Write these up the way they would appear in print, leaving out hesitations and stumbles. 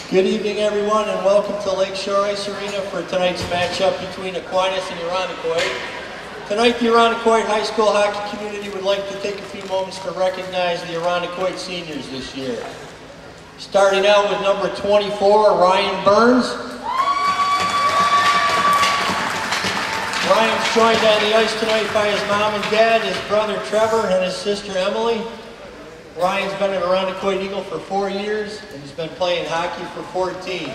Good evening, everyone, and welcome to Lakeshore Ice Arena for tonight's matchup between Aquinas and Irondequoit. Tonight, the Irondequoit High School hockey community would like to take a few moments to recognize the Irondequoit seniors this year. Starting out with number 24, Ryan Burns. Ryan's joined on the ice tonight by his mom and dad, his brother Trevor, and his sister Emily. Ryan's been an Irondequoit Eagle for 4 years, and he's been playing hockey for 14.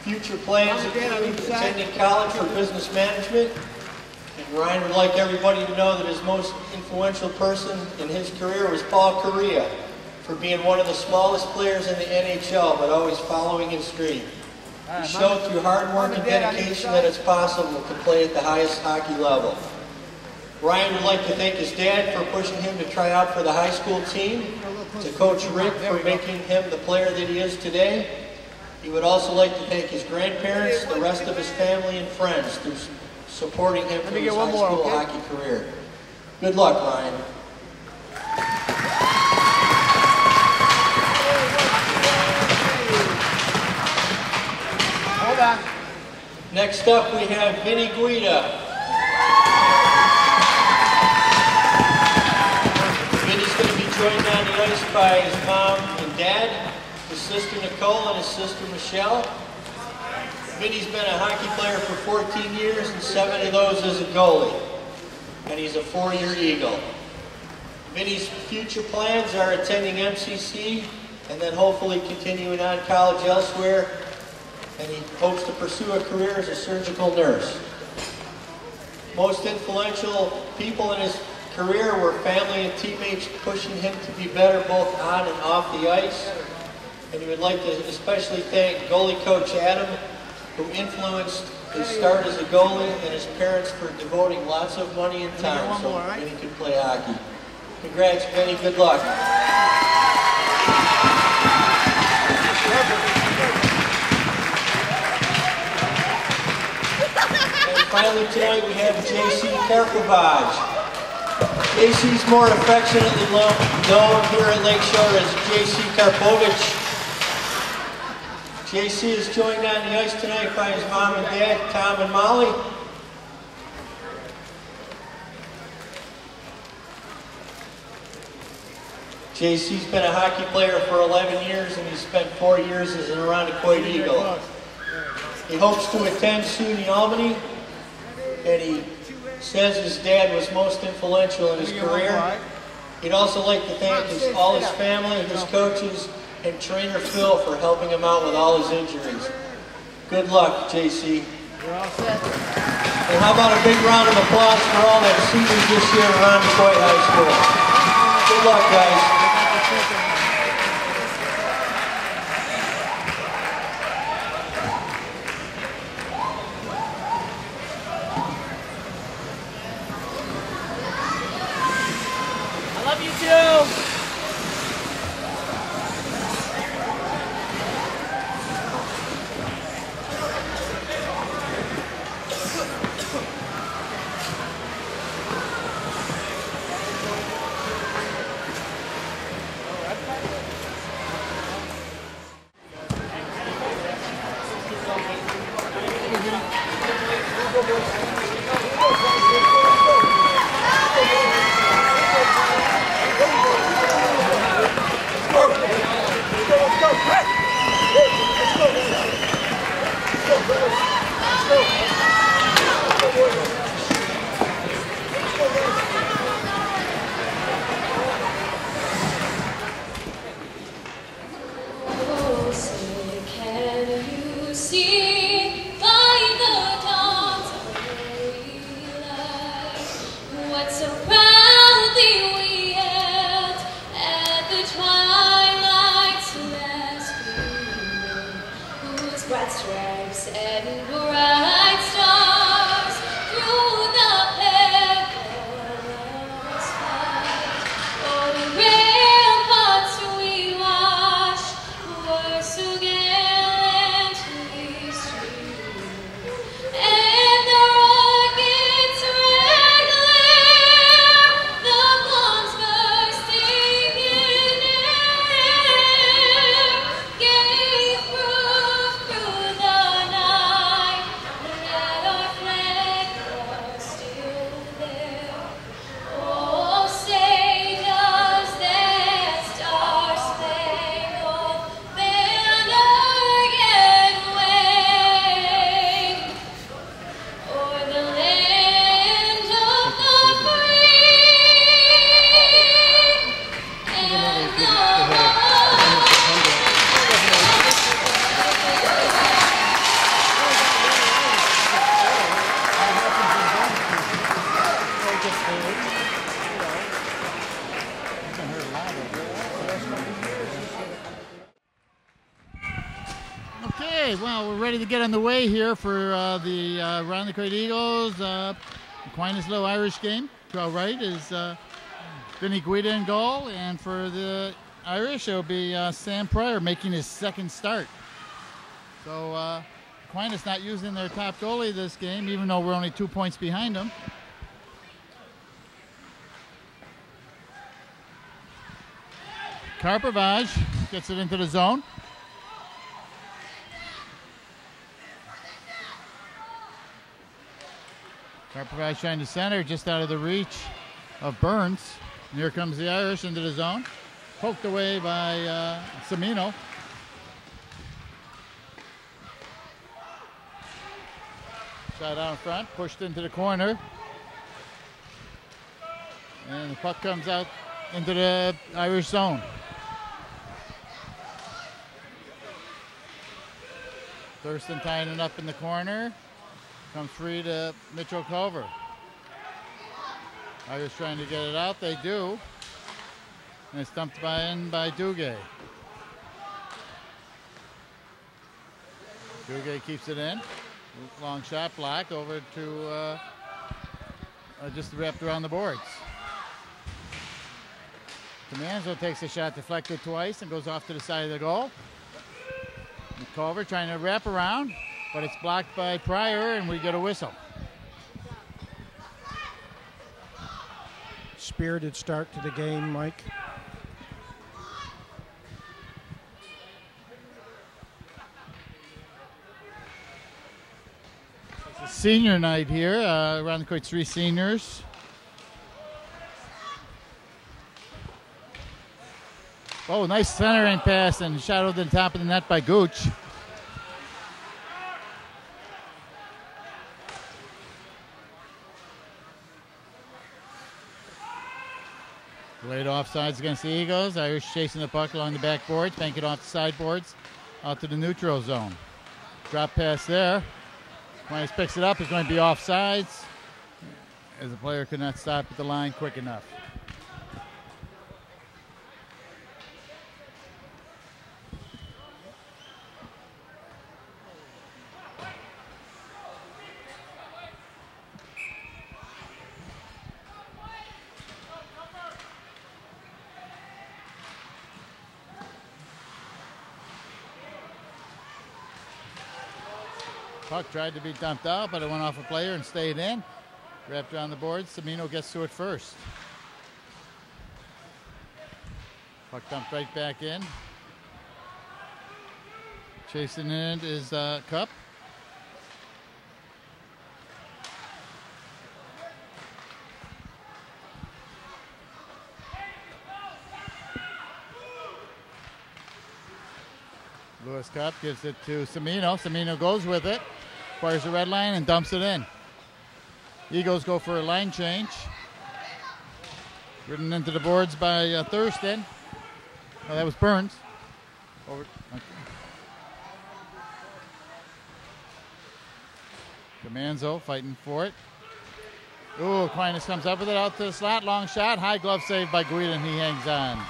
Future plans include attending college for business management. And Ryan would like everybody to know that his most influential person in his career was Paul Correa, for being one of the smallest players in the NHL, but always following his dream. He showed through hard work and dedication that it's possible to play at the highest hockey level. Ryan would like to thank his dad for pushing him to try out for the high school team, to Coach Rick for making him the player that he is today. He would also like to thank his grandparents, the rest of his family and friends through supporting him through his high school hockey career. Good luck, Ryan. Hold on. Next up, we have Vinny Guida. Joined on the ice by his mom and dad, his sister Nicole and his sister Michelle. Vinny's been a hockey player for 14 years and 7 of those as a goalie. And he's a 4-year Eagle. Vinny's future plans are attending MCC and then hopefully continuing on college elsewhere. And he hopes to pursue a career as a surgical nurse. Most influential people in his career were family and teammates pushing him to be better both on and off the ice. And he would like to especially thank goalie coach Adam, who influenced his start as a goalie, and his parents for devoting lots of money and time so Vinny could play hockey. Congrats, Vinny. Good luck. And finally tonight we have J.C. Karkovaj. JC's more affectionately known here at Lakeshore as JC Karpovich. JC is joined on the ice tonight by his mom and dad, Tom and Molly. JC's been a hockey player for 11 years and he's spent 4 years as an Irondequoit Eagle. He hopes to attend SUNY Albany, and he says his dad was most influential in his career. He'd also like to thank all his family, his coaches, and trainer Phil for helping him out with all his injuries. Good luck, JC. And how about a big round of applause for all the seniors this year at Irondequoit High School. Good luck, guys. Love you too. Bright stripes and bright stars through the perilous fight. Oh, the ramparts we watched were so gallantly streamed, and the rockets' red glare, the bombs bursting in air, gave proof Okay, well, we're ready to get on the way here for the Around the Quaid Eagles Aquinas Low Irish game. To our right is Vinny Guida in goal, and for the Irish, it'll be Sam Pryor making his second start. So Aquinas not using their top goalie this game, even though we're only 2 points behind them. Karpovage gets it into the zone. Karpovage trying to center, just out of the reach of Burns. And here comes the Irish into the zone. Poked away by Semino. Shot out in front, pushed into the corner. And the puck comes out into the Irish zone. Thurston tying it up in the corner. Comes free to Mitchell Culver. Irish trying to get it out. They do. And it's dumped in by Duguay. Duguay keeps it in. Long shot blocked over to just wrapped around the boards. Comanzo takes a shot deflected twice and goes off to the side of the goal. Culver trying to wrap around, but it's blocked by Pryor, and we get a whistle. Spirited start to the game, Mike. It's a senior night here. Around the Quaid, 3 seniors. Oh, nice centering pass and shot over the top of the net by Gooch. Late offsides against the Eagles. Irish chasing the puck along the backboards, bank it off the sideboards, out to the neutral zone. Drop pass there. When he picks it up, it's going to be offsides, as the player could not stop at the line quick enough. Puck tried to be dumped out, but it went off a player and stayed in. Wrapped around the boards. Semino gets to it first. Puck dumped right back in. Chasing it is Cup. Lewis Cup gives it to Semino. Semino goes with it, fires the red line and dumps it in. Eagles go for a line change. Ridden into the boards by Thurston. Oh, that was Burns. Over. Okay. Comanzo fighting for it. Ooh, Aquinas comes up with it out to the slot. Long shot. High glove save by Guida, and he hangs on.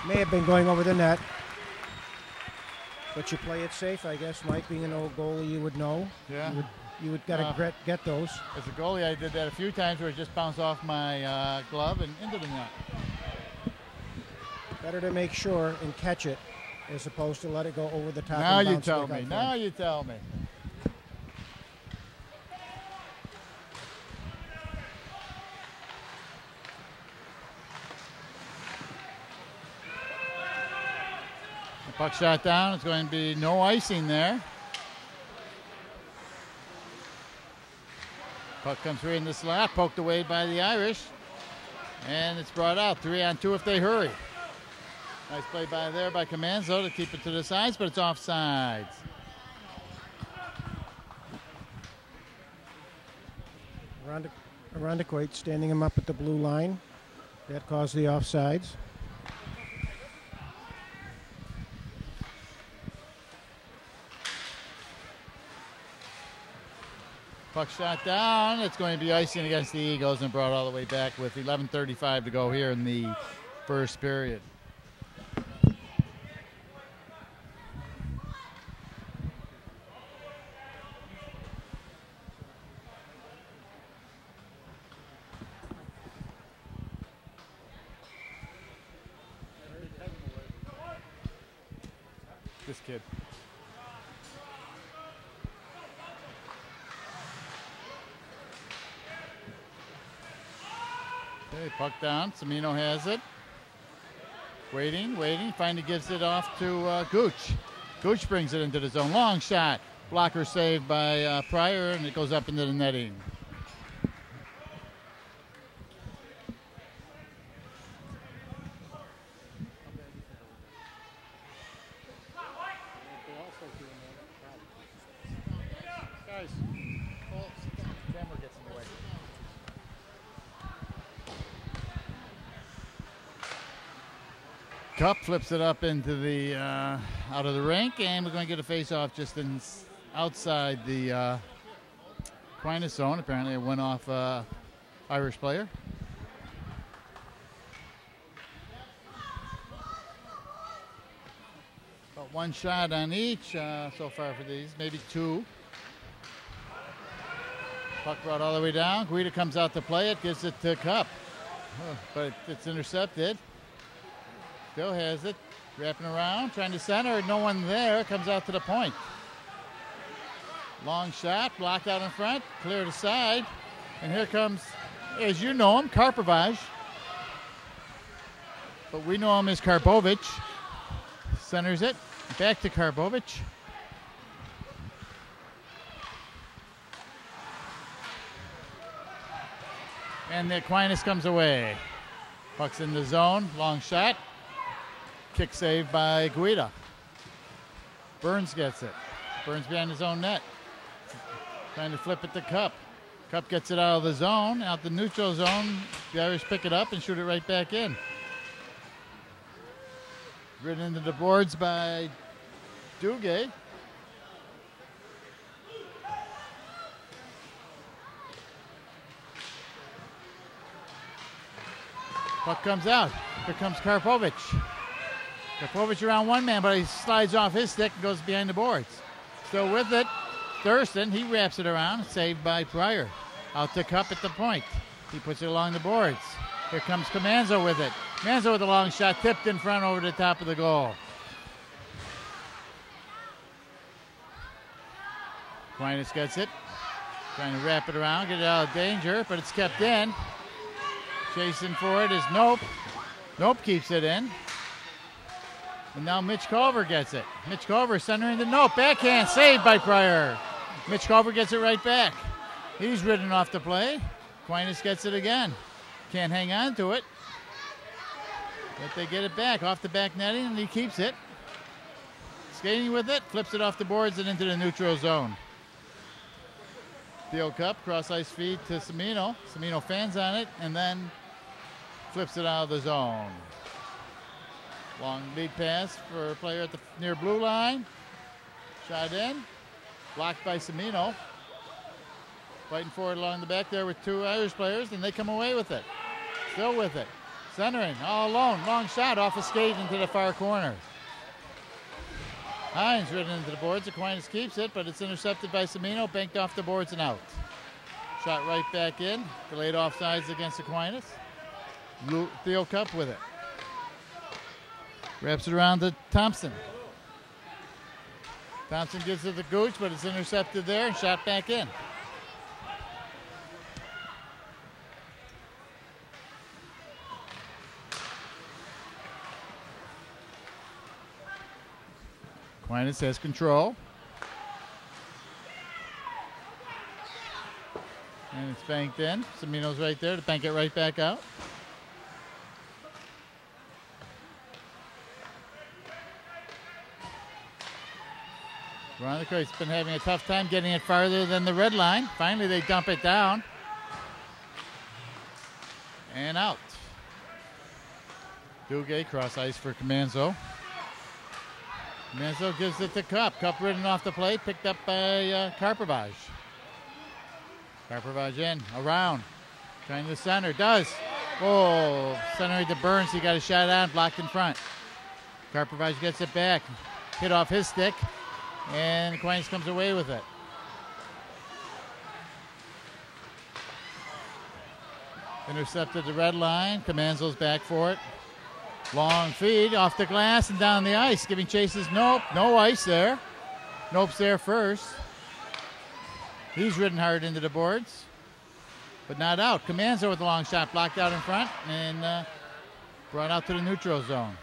May have been going over the net. But you play it safe, I guess, Mike. Being an old goalie, you would know. Yeah. You would gotta get those. As a goalie, I did that a few times where it just bounced off my glove and into the net. Better to make sure and catch it as opposed to let it go over the top. Now and you bounce tell back me. up Now front. you tell me. Puck shot down. It's going to be no icing there. Puck comes free in the slot, poked away by the Irish. And it's brought out. 3-on-2 if they hurry. Nice play by Comanzo to keep it to the sides, but it's offsides. Around the Quaid, standing him up at the blue line. That caused the offsides. Puck shot down. It's going to be icing against the Eagles and brought all the way back with 11:35 to go here in the first period. This kid. Okay, puck down. Semino has it. Waiting. Finally gives it off to Gooch. Gooch brings it into the zone. Long shot. Blocker saved by Pryor, and it goes up into the netting. Guys, camera gets in the way. Cup flips it up into the out of the rink, and we're going to get a face-off just outside the Aquinas zone. Apparently, it went off Irish player. About one shot on each so far for these, maybe two. Puck brought all the way down. Guida comes out to play it, gives it to Cup, but it's intercepted. Still has it, wrapping around, trying to center, no one there, comes out to the point. Long shot, blocked out in front, cleared aside, and here comes, as you know him, Karpovich. But we know him as Karpovich. Centers it, back to Karpovich. And the Aquinas comes away. Puck's in the zone, long shot. Kick save by Guida. Burns gets it. Burns behind his own net. Trying to flip it to Cup. Cup gets it out of the zone, out the neutral zone. The Irish pick it up and shoot it right back in. Ridden into the boards by Duguay. Puck comes out. Here comes Karpovich. Karpovich around one man, but he slides off his stick and goes behind the boards. Still with it, Thurston, he wraps it around, saved by Pryor. Out to Cup at the point. He puts it along the boards. Here comes Comanzo with it. Comanzo with a long shot, tipped in front over the top of the goal. Aquinas gets it. Trying to wrap it around, get it out of danger, but it's kept in. Chasing for it is Nope. Nope keeps it in. And now Mitch Culver gets it. Mitch Culver centering the Nope. Backhand saved by Pryor. Mitch Culver gets it right back. He's ridden off the play. Aquinas gets it again. Can't hang on to it. But they get it back off the back netting, and he keeps it. Skating with it, flips it off the boards and into the neutral zone. Field Cup, cross ice feed to Semino. Semino fans on it, and then flips it out of the zone. Long lead pass for a player at the near blue line. Shot in. Blocked by Semino. Fighting forward along the back there with two Irish players, and they come away with it. Still with it. Centering, all alone. Long shot off a skate into the far corner. Hines ridden into the boards. Aquinas keeps it, but it's intercepted by Semino, banked off the boards and out. Shot right back in. Delayed offsides against Aquinas. Theo Cup with it. Wraps it around to Thompson. Thompson gives it to Gooch, but it's intercepted there and shot back in. Aquinas has control. And it's banked in. Semino's right there to bank it right back out. Veronica's been having a tough time getting it farther than the red line. Finally, they dump it down. And out. Duguay cross ice for Comanzo. Comanzo gives it to Cup. Cup ridden off the plate, picked up by Karpovich. Karpovich in, around. Trying to center, does. Oh, centering to Burns. He got a shot on, blocked in front. Karpovich gets it back. Hit off his stick. And Aquinas comes away with it. Intercepted the red line. Comanzo's back for it. Long feed off the glass and down the ice. Giving chases. Nope. No ice there. Nope's there first. He's ridden hard into the boards, but not out. Comanzo with the long shot, blocked out in front and brought out to the neutral zone.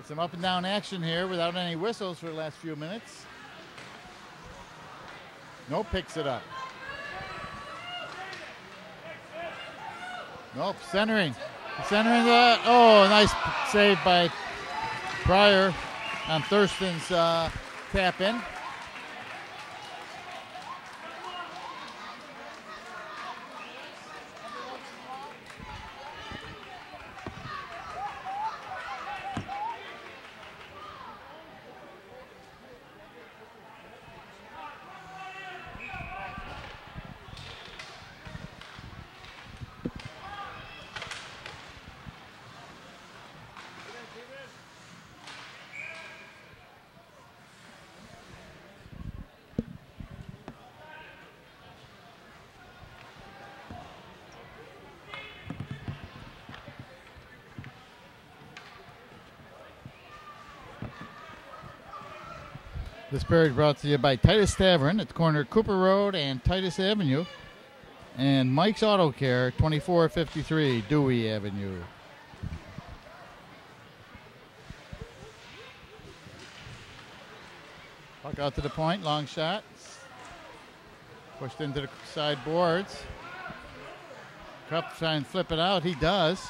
Some up and down action here without any whistles for the last few minutes. Nope, picks it up. Nope, centering. Centering the, oh, nice save by Pryor on Thurston's tap in. This period brought to you by Titus Tavern at the corner of Cooper Road and Titus Avenue, and Mike's Auto Care, 2453 Dewey Avenue. Puck out to the point, long shot. Pushed into the side boards. Cup trying to flip it out, he does.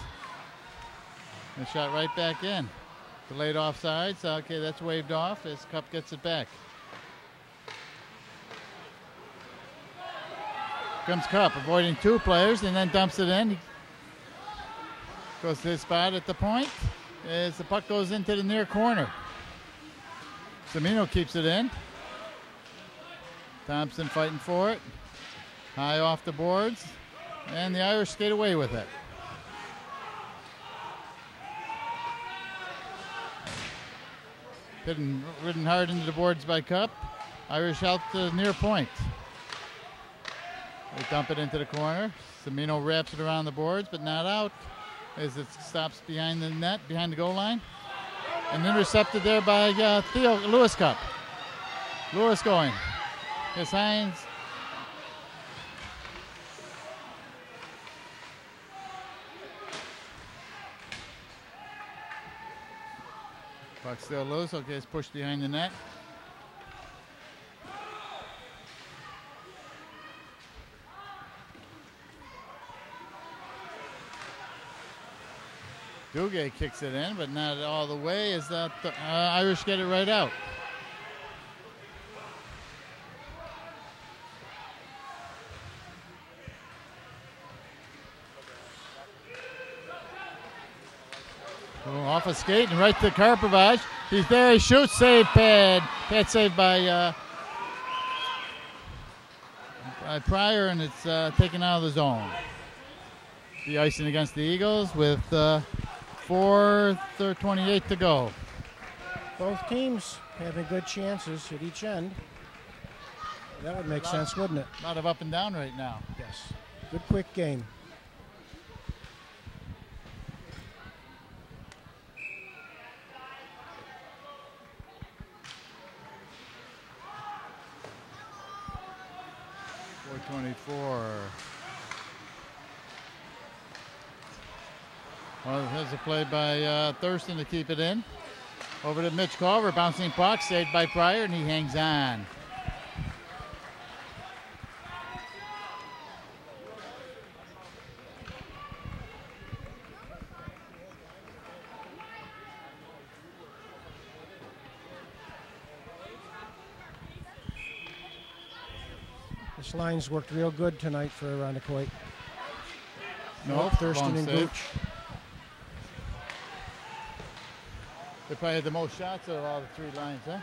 And shot right back in. Delayed offsides. Okay, that's waved off as Cup gets it back. Comes Cup, avoiding two players and then dumps it in. He goes to his spot at the point as the puck goes into the near corner. Semino keeps it in. Thompson fighting for it. High off the boards. And the Irish skate away with it. Ridden hard into the boards by Cup. Irish out to the near point. They dump it into the corner. Semino wraps it around the boards, but not out as it stops behind the net, behind the goal line. And intercepted there by Theo Lewis Cup. Lewis going. His Hines. Puck still loose. Okay, it's pushed behind the net. Duguay kicks it in, but not all the way. Is that the Irish get it right out? Off a skate and right to Karpovich. He's there, he shoots, save pad. Pad saved by Pryor, and it's taken out of the zone. The icing against the Eagles with 4:28 to go. Both teams having good chances at each end. That would make sense, wouldn't it? A lot of up and down right now. Yes. Good quick game. Well, there's a play by Thurston to keep it in. Over to Mitch Culver, bouncing puck, saved by Pryor, and he hangs on. This line's worked real good tonight for Irondequoit. No, Thurston and save. Gooch. They probably had the most shots out of all the three lines, huh?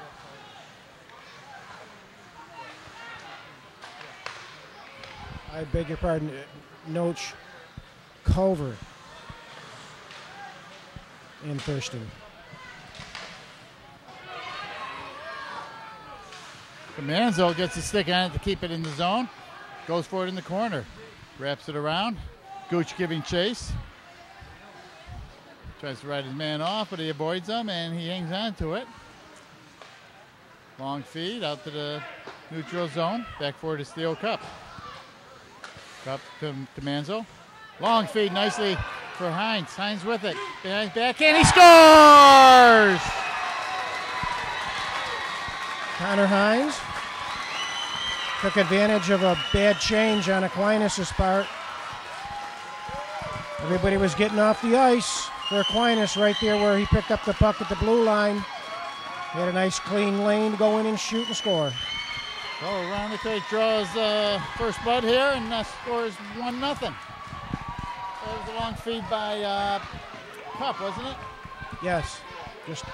I beg your pardon, Noach, Culver, and Thurston. Comanzo gets a stick on it to keep it in the zone. goes for it in the corner. Wraps it around. Gooch giving chase. Tries to ride his man off, but he avoids him, and he hangs on to it. Long feed out to the neutral zone. Back forward to Steele Cup. Cup to Manzo. Long feed nicely for Hines. Hines with it. Back in. He scores! Connor Hines took advantage of a bad change on Aquinas' part. Everybody was getting off the ice for Aquinas right there where he picked up the puck at the blue line. He had a nice clean lane to go in and shoot and score. So Roundicate draws first blood here and scores 1-0. That was a long feed by Cup, wasn't it? Yes. Just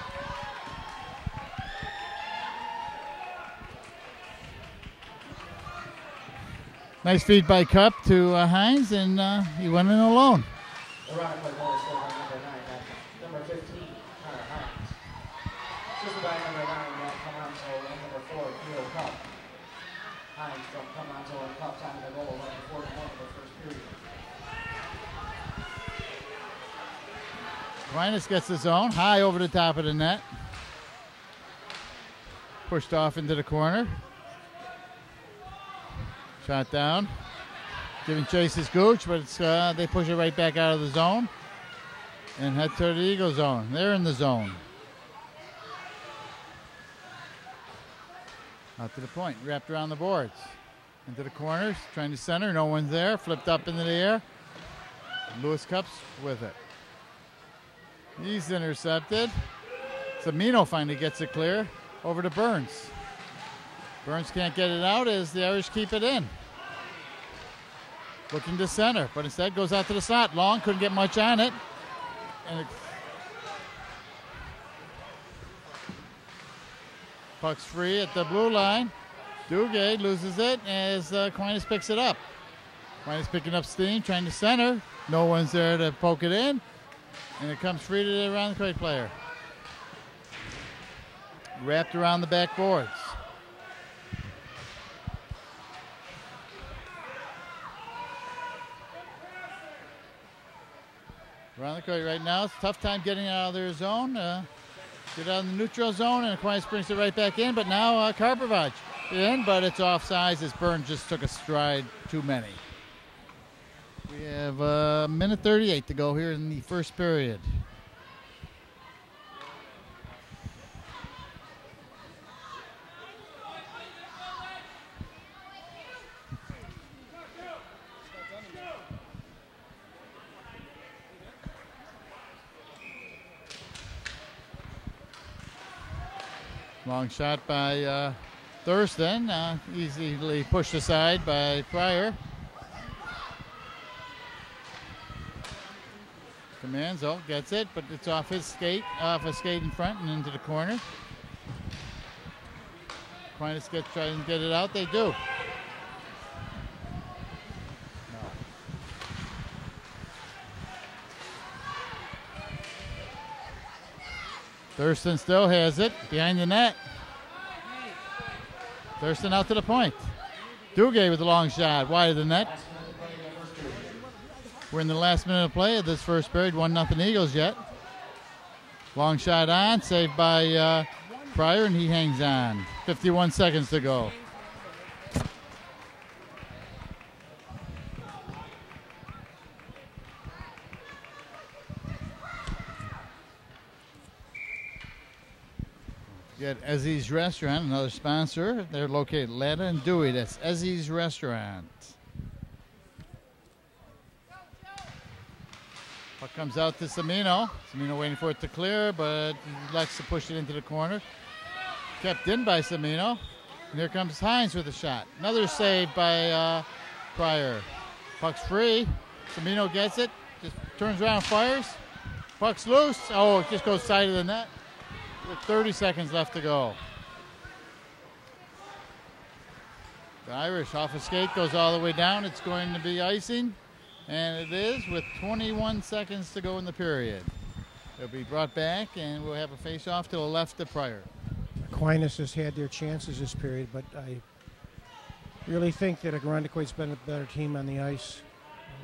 nice feed by Cup to Hines, and he went in alone. The Roundicate goal is scored by number 9, number 15, Connor Hines. Assisted by number 9, Matt Camanzo, and number 4, Keo Cup. Hines from Camanzo and Cup time of the goal right before the 1 of the first period. Aquinas gets his own, high over the top of the net. Pushed off into the corner. Shot down. Giving chase is Gooch, but it's, they push it right back out of the zone. And head to the Eagle zone. They're in the zone. Out to the point, wrapped around the boards. Into the corners, trying to center, no one's there. Flipped up into the air. Lewis Cups with it. He's intercepted. Samino finally gets it clear over to Burns. Burns can't get it out as the Irish keep it in. Looking to center, but instead goes out to the slot. Long couldn't get much on it. And puck's free at the blue line. Duguay loses it as Aquinas picks it up. Aquinas picking up steam, trying to center. No one's there to poke it in. And it comes free to the Roundicate player. Wrapped around the back boards. Roundicate right now, it's a tough time getting out of their zone. Get out of the neutral zone, and Aquinas brings it right back in. But now Karpovich in, but it's offsides as Burns just took a stride too many. We have a minute 38 to go here in the first period. Long shot by Thurston, easily pushed aside by Pryor. Camanzo gets it, but it's off his skate, off a skate in front and into the corner. Aquinas trying to get it out, they do. Thurston still has it behind the net. Thurston out to the point. Duguay with a long shot wide of the net. We're in the last minute of play of this first period. 1-0 Eagles yet. Long shot on, saved by Pryor, and he hangs on. 51 seconds to go. Get Ezzy's Restaurant, another sponsor. They're located Latta and Dewey. That's Ezzy's Restaurant. Puck comes out to Samino. Samino waiting for it to clear, but he likes to push it into the corner. Kept in by Samino. And here comes Hines with a shot. Another save by Pryor. Puck's free. Samino gets it. Just turns around and fires. Puck's loose. Oh, it just goes side of the net. With 30 seconds left to go. The Irish off a skate goes all the way down. It's going to be icing, and it is with 21 seconds to go in the period. It'll be brought back, and we'll have a face-off to the left of Pryor. Aquinas has had their chances this period, but Really think that Irondequoit's been a better team on the ice.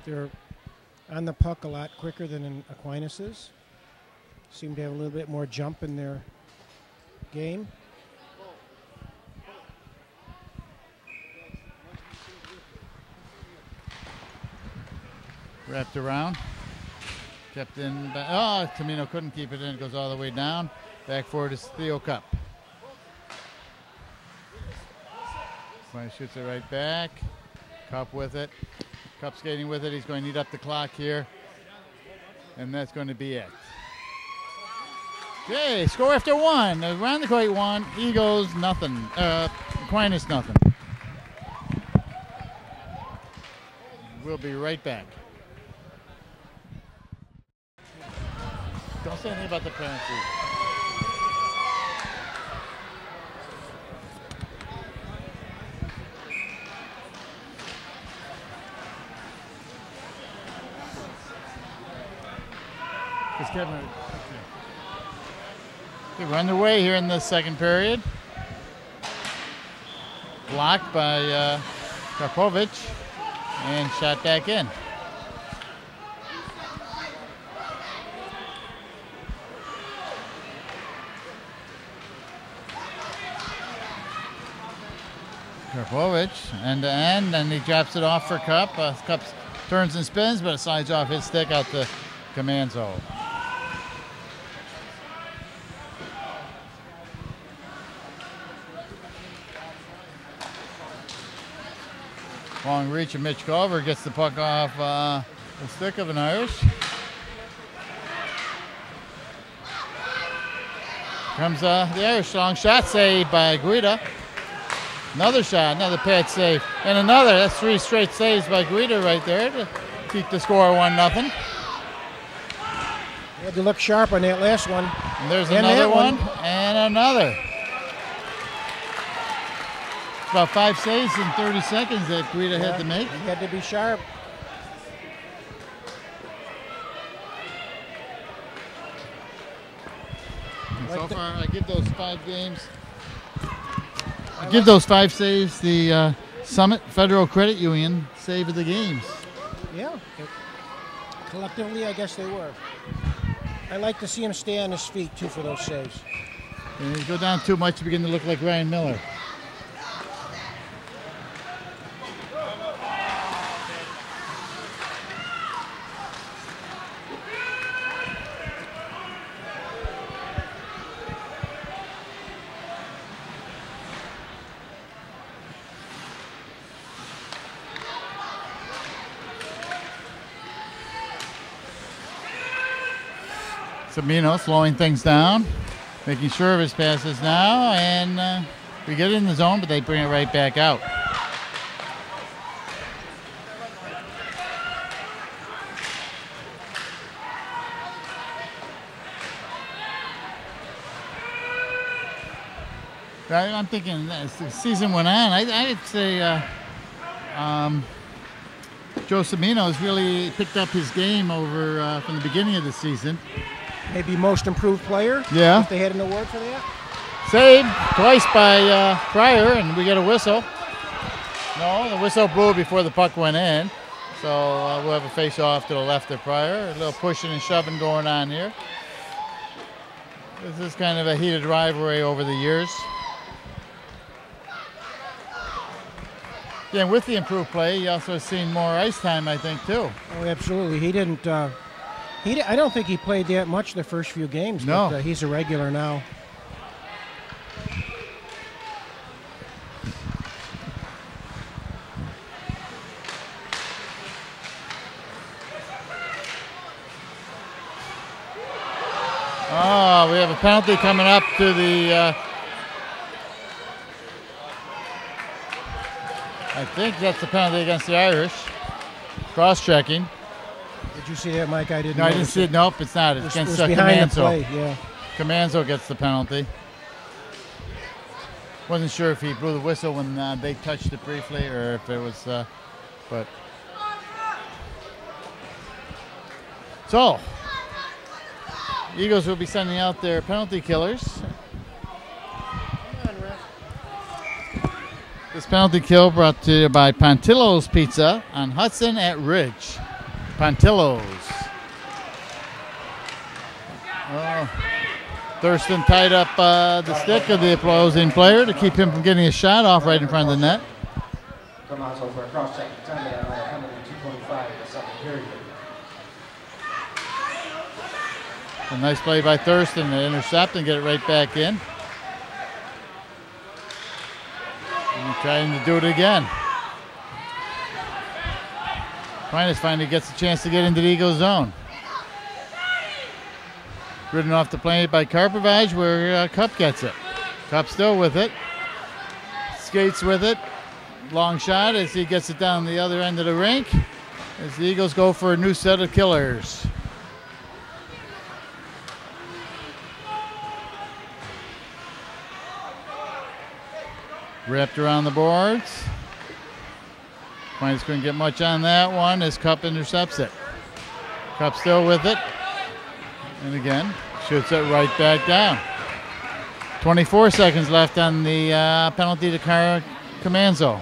They're on the puck a lot quicker than Aquinas is. Seem to have a little bit more jump in their game. Wrapped around. Kept in. Oh, Tamino couldn't keep it in. It goes all the way down. Back forward is Theo Cup. Aquinas shoots it right back. Cup with it. Cup skating with it. He's going to eat up the clock here. And that's going to be it. Okay, score after one. Irondequoit 1, Eagles nothing. Aquinas nothing. We'll be right back. Don't say anything about the penalty. Because Kevin. Okay, we're underway here in the second period. Blocked by Karpovich and shot back in. Karpovich end to end, and he drops it off for Cup. Cup turns and spins, but it slides off his stick out to Comanzo. Long reach of Mitch Culver gets the puck off the stick of an Irish. Comes the Irish long shot save by Guida. Another shot, another pad save, and another. That's 3 straight saves by Guida right there to keep the score 1-0. You had to look sharp on that last one. And there's another one and another. About 5 saves in 30 seconds that Guida had to make. He had to be sharp. And so far, I give those 5 games. I give those 5 saves the Summit Federal Credit Union save of the games. Yeah. Collectively, I guess they were. I like to see him stay on his feet, too, for those saves. And if you go down too much, you begin to look like Ryan Miller. Sabino slowing things down, making sure of his passes now, and we get it in the zone, but they bring it right back out. I'm thinking as the season went on, I'd say Joe Sabino has really picked up his game over from the beginning of the season. Maybe most improved player. Yeah. If they had an award for that. Saved twice by Pryor, and we get a whistle. No, the whistle blew before the puck went in. So we'll have a face-off to the left of Pryor. A little pushing and shoving going on here. This is kind of a heated rivalry over the years. Yeah, with the improved play, he also has seen more ice time, I think, too. Oh, absolutely. He didn't. I don't think he played that much the first few games. No. But, he's a regular now. Oh, we have a penalty coming up to the. I think that's the penalty against the Irish. Cross-checking. Did you see that, Mike? I didn't. No, I didn't see it. Nope, it's not. It's against behind the Comanzo. play. Yeah. Comanzo gets the penalty. Wasn't sure if he blew the whistle when they touched it briefly, or if it was, but. So, Eagles will be sending out their penalty killers. This penalty kill brought to you by Pontillo's Pizza on Hudson at Ridge. Pontillo's. Oh, Thurston tied up the stick of the opposing player to keep him from getting a shot off right in front of the net. Come on, so for a cross check, 10 to that, 2:25 in the second period. A nice play by Thurston to intercept and get it right back in. And trying to do it again. Aquinas finally gets a chance to get into the Eagle zone. Ridden off the play by Karpovich where Cup gets it. Cup still with it. Skates with it. Long shot as he gets it down the other end of the rink as the Eagles go for a new set of killers. Wrapped around the boards. Aquinas couldn't get much on that one as Cup intercepts it. Cup still with it. And again, shoots it right back down. 24 seconds left on the penalty to Comanzo.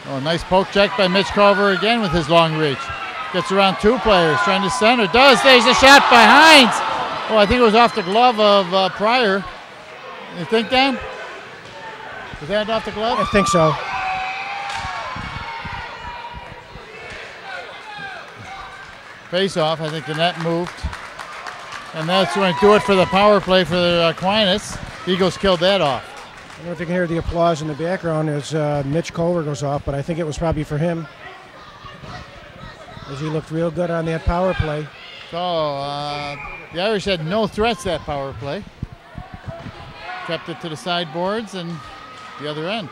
Oh, nice poke check by Mitch Culver again with his long reach. Gets around two players, trying to center. There's a shot by Hines. Oh, I think it was off the glove of Pryor. You think, Dan? Was that off the glove? I think so. Face off. I think the net moved. And that's going to do it for the power play for the Aquinas. Eagles killed that off. I don't know if you can hear the applause in the background as Mitch Culver goes off, but I think it was probably for him, as he looked real good on that power play. So the Irish had no threats that power play. Kept it to the sideboards and the other end.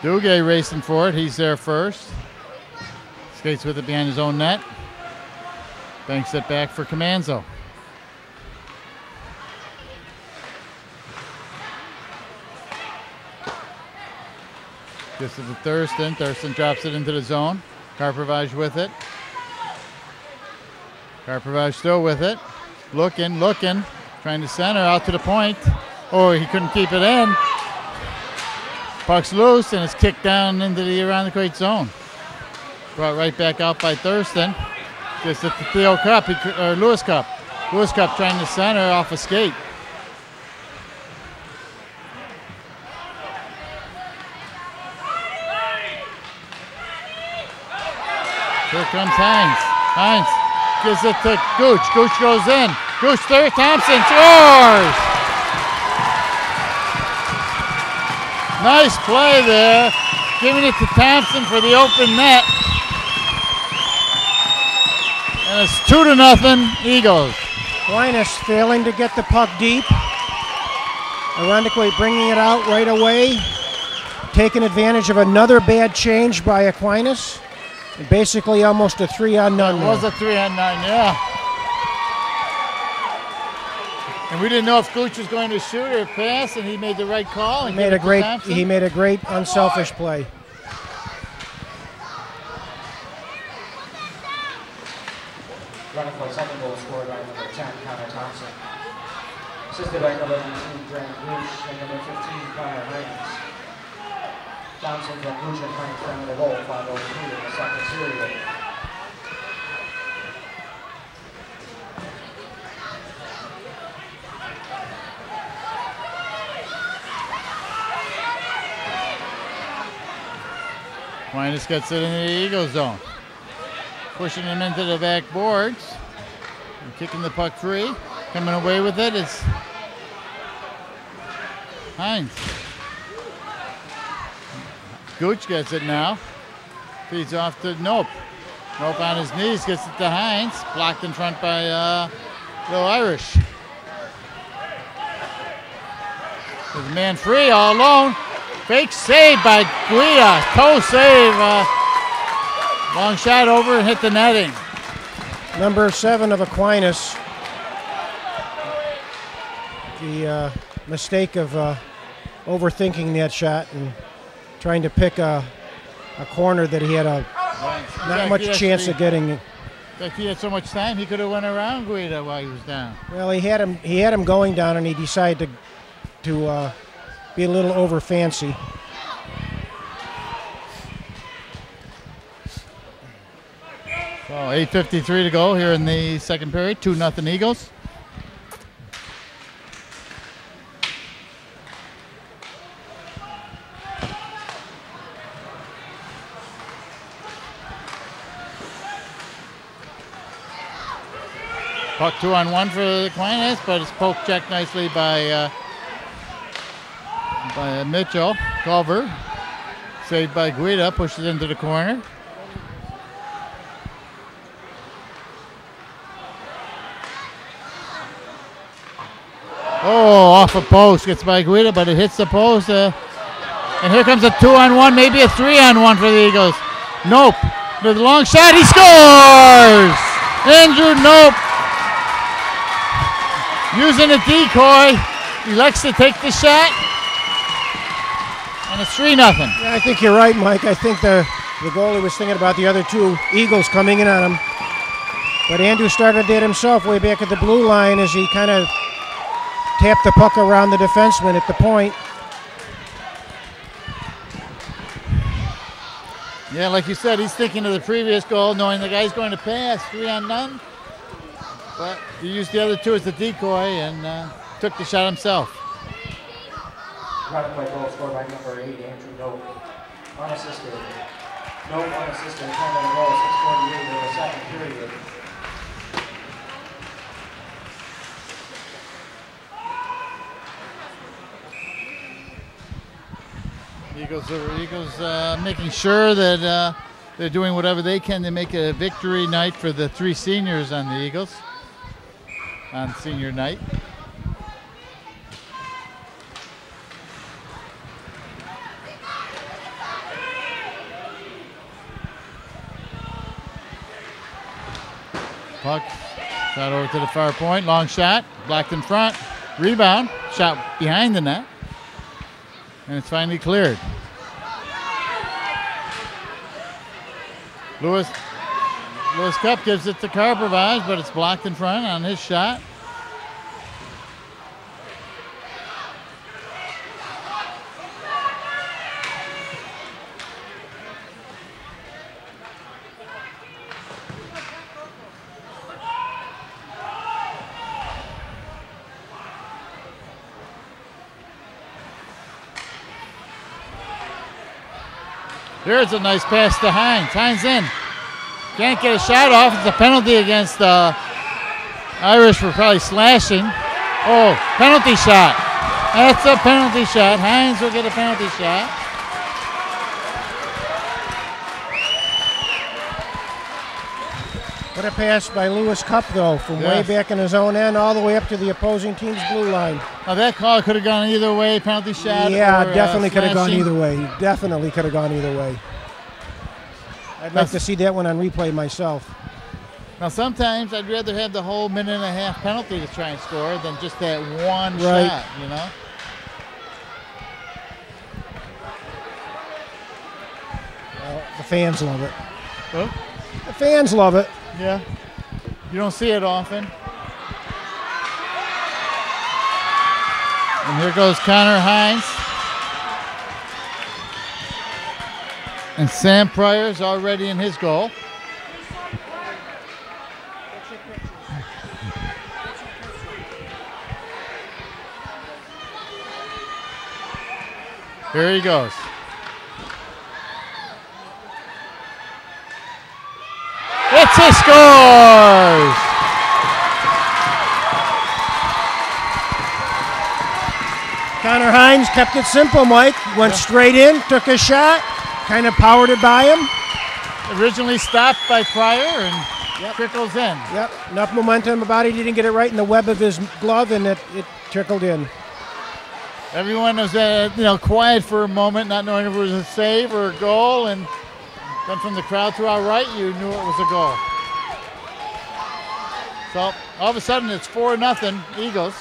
Duguay racing for it. He's there first. Skates with it behind his own net. Banks it back for Comanzo. Gets it to Thurston. Thurston drops it into the zone. Karpovich with it. Karpovich still with it. Looking. Trying to center out to the point. Oh, he couldn't keep it in. Puck's loose and it's kicked down into the around the crease zone. Brought right back out by Thurston. Gets it to Theo Cup, or Lewis Cup. Lewis Cup trying to center off a skate. Here comes Hines. Hines gives it to Gooch. Gooch goes in. Gooch there. Thompson scores! Nice play there. Giving it to Thompson for the open net. And it's 2-0 Eagles. Aquinas failing to get the puck deep. Ironically bringing it out right away. Taking advantage of another bad change by Aquinas. And basically almost a 3-on-none. It was a 3-on-9, yeah. And we didn't know if Gooch was going to shoot or pass, and he made the right call. He made a great unselfish play. Running for a second goal scored by number 10, Connor Thompson. Assisted by number 19, Grant Gooch, and number 15, Connor Hines. Thompson from Gooch and Hines down the goal, 5:03 in the second period. Aquinas gets it in the Eagle zone. Pushing him into the back boards. And kicking the puck free. Coming away with it is Hines. Gooch gets it now. Feeds off to Nope. Nope on his knees, gets it to Hines. Blocked in front by Little Irish. There's a man free all alone. Fake save by Guida. Toe save. Long shot over and hit the netting. Number 7 of Aquinas. The mistake of overthinking that shot and trying to pick a a corner that he had not much chance of getting. In fact, he had so much time he could have went around Guida while he was down. Well, he had him going down, and he decided to be a little over fancy. So 8:53 to go here in the second period. 2-0 Eagles. Puck 2-on-1 for the Aquinas, but it's poke checked nicely by Mitchell. Culver, saved by Guida, pushes into the corner. Oh, off a post, gets by Guida, but it hits the post. And here comes a 2-on-1, maybe a 3-on-1 for the Eagles. Nope, with a long shot, he scores! Andrew Nope, using a decoy, elects to take the shot, and it's 3-0. Yeah, I think you're right, Mike. I think the goalie was thinking about the other two Eagles coming in on him. But Andrew started that himself way back at the blue line as he kind of tapped the puck around the defenseman at the point. Yeah, like you said, he's thinking of the previous goal, knowing the guy's going to pass, 3-on-0. But he used the other two as the decoy and took the shot himself. Runaway goal scored by number 8, Andrew Nope. Unassisted. Nope unassisted. 10 goal, 6:48 in the second period. Eagles making sure that they're doing whatever they can to make a victory night for the three seniors on the Eagles on senior night. Puck shot over to the far point, long shot, blocked in front, rebound, shot behind the net, and it's finally cleared. Lewis Cup gives it to Carprovage, but it's blocked in front on his shot. Here's a nice pass to Hines. Hines in. Can't get a shot off. It's a penalty against Irish for probably slashing. Oh, penalty shot. That's a penalty shot. Hines will get a penalty shot. What a pass by Lewis Cup, though, from way back in his own end all the way up to the opposing team's blue line. Now that call could have gone either way, penalty shot. Yeah, or, definitely could have gone slashing. either way. Definitely could have gone either way. I'd like to see that one on replay myself. Now sometimes I'd rather have the whole minute and a half penalty to try and score than just that one Right. shot, you know? The fans love it. Oh, The fans love it. yeah. You don't see it often. And here goes Connor Hines. And Sam Pryor's already in his goal. Here he goes. It's his scores! Connor Hines kept it simple, Mike. Went straight in, took a shot, kind of powered it by him. Originally stopped by Pryor and trickles in. Yep, enough momentum about it. He didn't get it right in the web of his glove, and it trickled in. Everyone was quiet for a moment, not knowing if it was a save or a goal, and then from the crowd to our right, you knew it was a goal. So all of a sudden, it's 4-0 Eagles.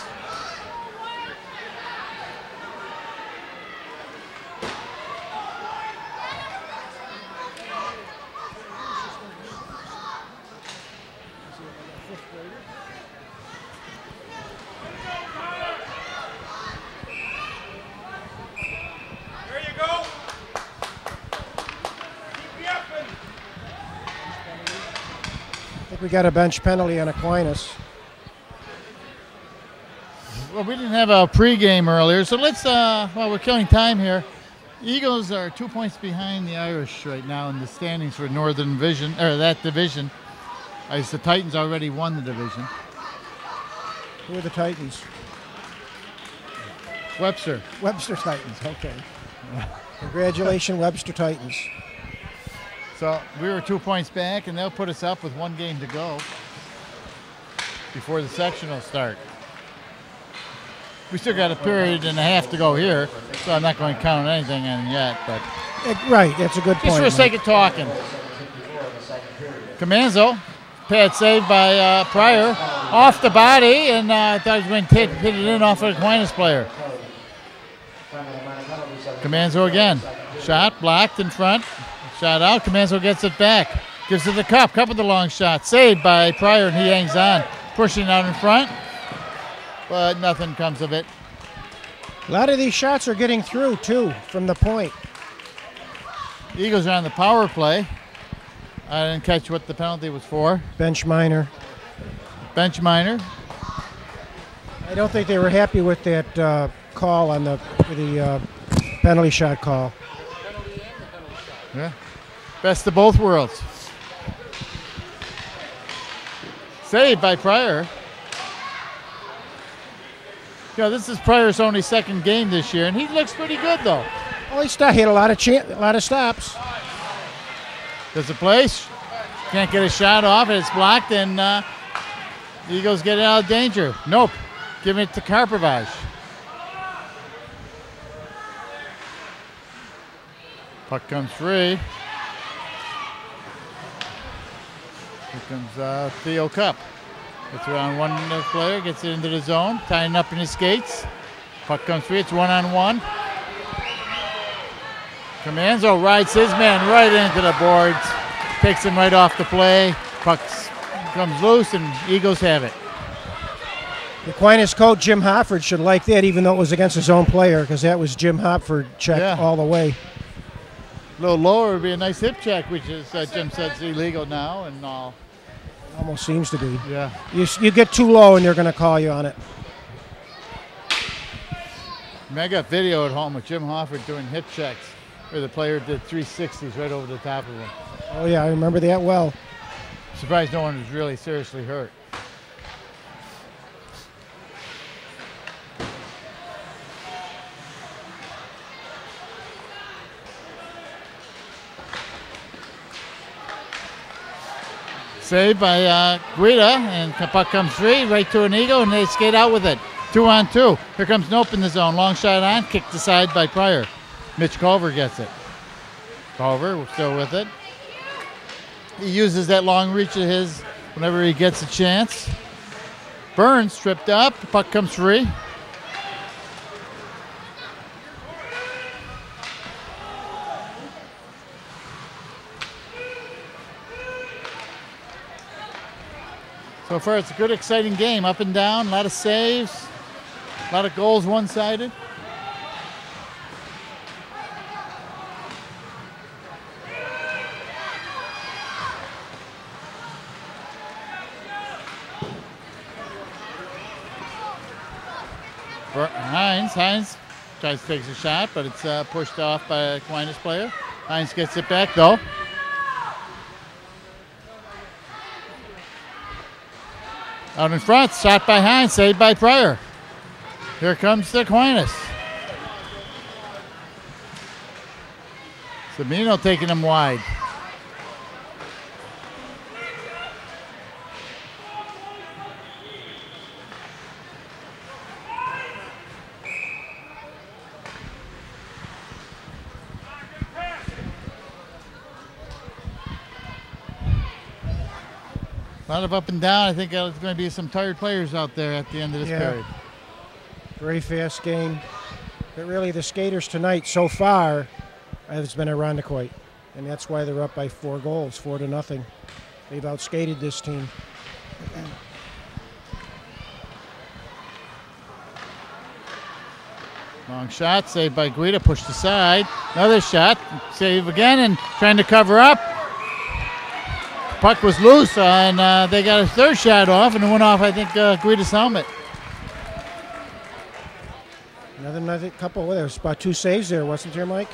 we got a bench penalty on Aquinas. Well, we didn't have a pregame earlier, so let's, well, we're killing time here. Eagles are 2 points behind the Irish right now in the standings for Northern Division, or that division, as the Titans already won the division. Who are the Titans? Webster. Webster Titans, okay. Congratulations, Webster Titans. So we were 2 points back, and they'll put us up with one game to go before the sectional start. We still got a period and a half to go here, so I'm not going to count anything in yet. But Right, that's a good point. just for the sake of talking. Comanzo, pad saved by Pryor, off the body, and I thought he was going to hit it in off of the Aquinas player. Comanzo again, shot blocked in front, shot out. Comanzo gets it back, gives it to Cup. Cup with the long shot, saved by Pryor, and he hangs on, pushing out in front, but nothing comes of it. A lot of these shots are getting through, too, from the point. Eagles are on the power play. I didn't catch what the penalty was for. Bench minor. Bench minor. I don't think they were happy with that call on the penalty shot call. Yeah. Best of both worlds. Saved by Pryor. You know, this is Pryor's only second game this year, and he looks pretty good, though. Oh, he hit a lot of stops. Does it place? Can't get a shot off, and it's blocked, and the Eagles get it out of danger. Nope. Giving it to Karpovich. Puck comes free. Here comes Theo Cup. Gets around one player, gets it into the zone, tying up in his skates. Puck comes free, it's one-on-one. Comanzo rides his man right into the boards, takes him right off the play. Puck comes loose, and Eagles have it. The Aquinas coach, Jim Hofford, should like that, even though it was against his own player, because that was Jim Hofford check all the way. A little lower would be a nice hip check, which is, Jim said, is illegal now, and all. Almost seems to be. Yeah. You get too low, and they're going to call you on it. I mean, I got video at home with Jim Hofford doing hip checks, where the player did 360s right over the top of him. Oh, yeah, I remember that well. Surprised no one was really seriously hurt. Saved by Guida, and the puck comes free, right to an Eagle, and they skate out with it. 2-on-2. Here comes Nope in the zone. Long shot on, kicked aside by Pryor. Mitch Culver gets it. Culver still with it. He uses that long reach of his whenever he gets a chance. Burns tripped up, the puck comes free. So far, it's a good, exciting game. Up and down, a lot of saves, a lot of goals one-sided. Hines tries to take a shot, but it's pushed off by a Aquinas player. Hines gets it back, though. Out in front, shot by Hines, saved by Pryor. Here comes the Aquinas. Sabino taking him wide. A lot of up and down. I think there's going to be some tired players out there at the end of this period. Very fast game. But really, the skaters tonight so far has been Irondequoit. And that's why they're up by 4 goals, 4-0. They've outskated this team. Long shot, saved by Guida, pushed aside. Another shot, save again, and trying to cover up. puck was loose, and they got a third shot off, and it went off, I think, Guida's helmet. Another couple. There was about 2 saves there, wasn't there, Mike?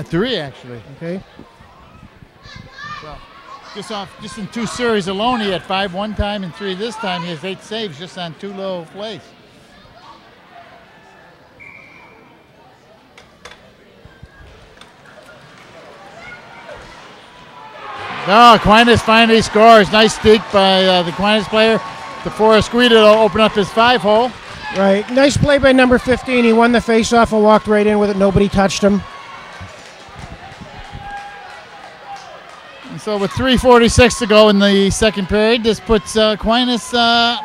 3, actually. Okay. Well, just in 2 series alone, he had 5 one time and 3 this time. He has 8 saves just on 2 low plays. Oh, Aquinas finally scores. Nice stick by the Aquinas player to force Guida to open up his 5-hole. Right. Nice play by number 15. He won the faceoff and walked right in with it. Nobody touched him. And so with 3:46 to go in the second period, this puts Aquinas, not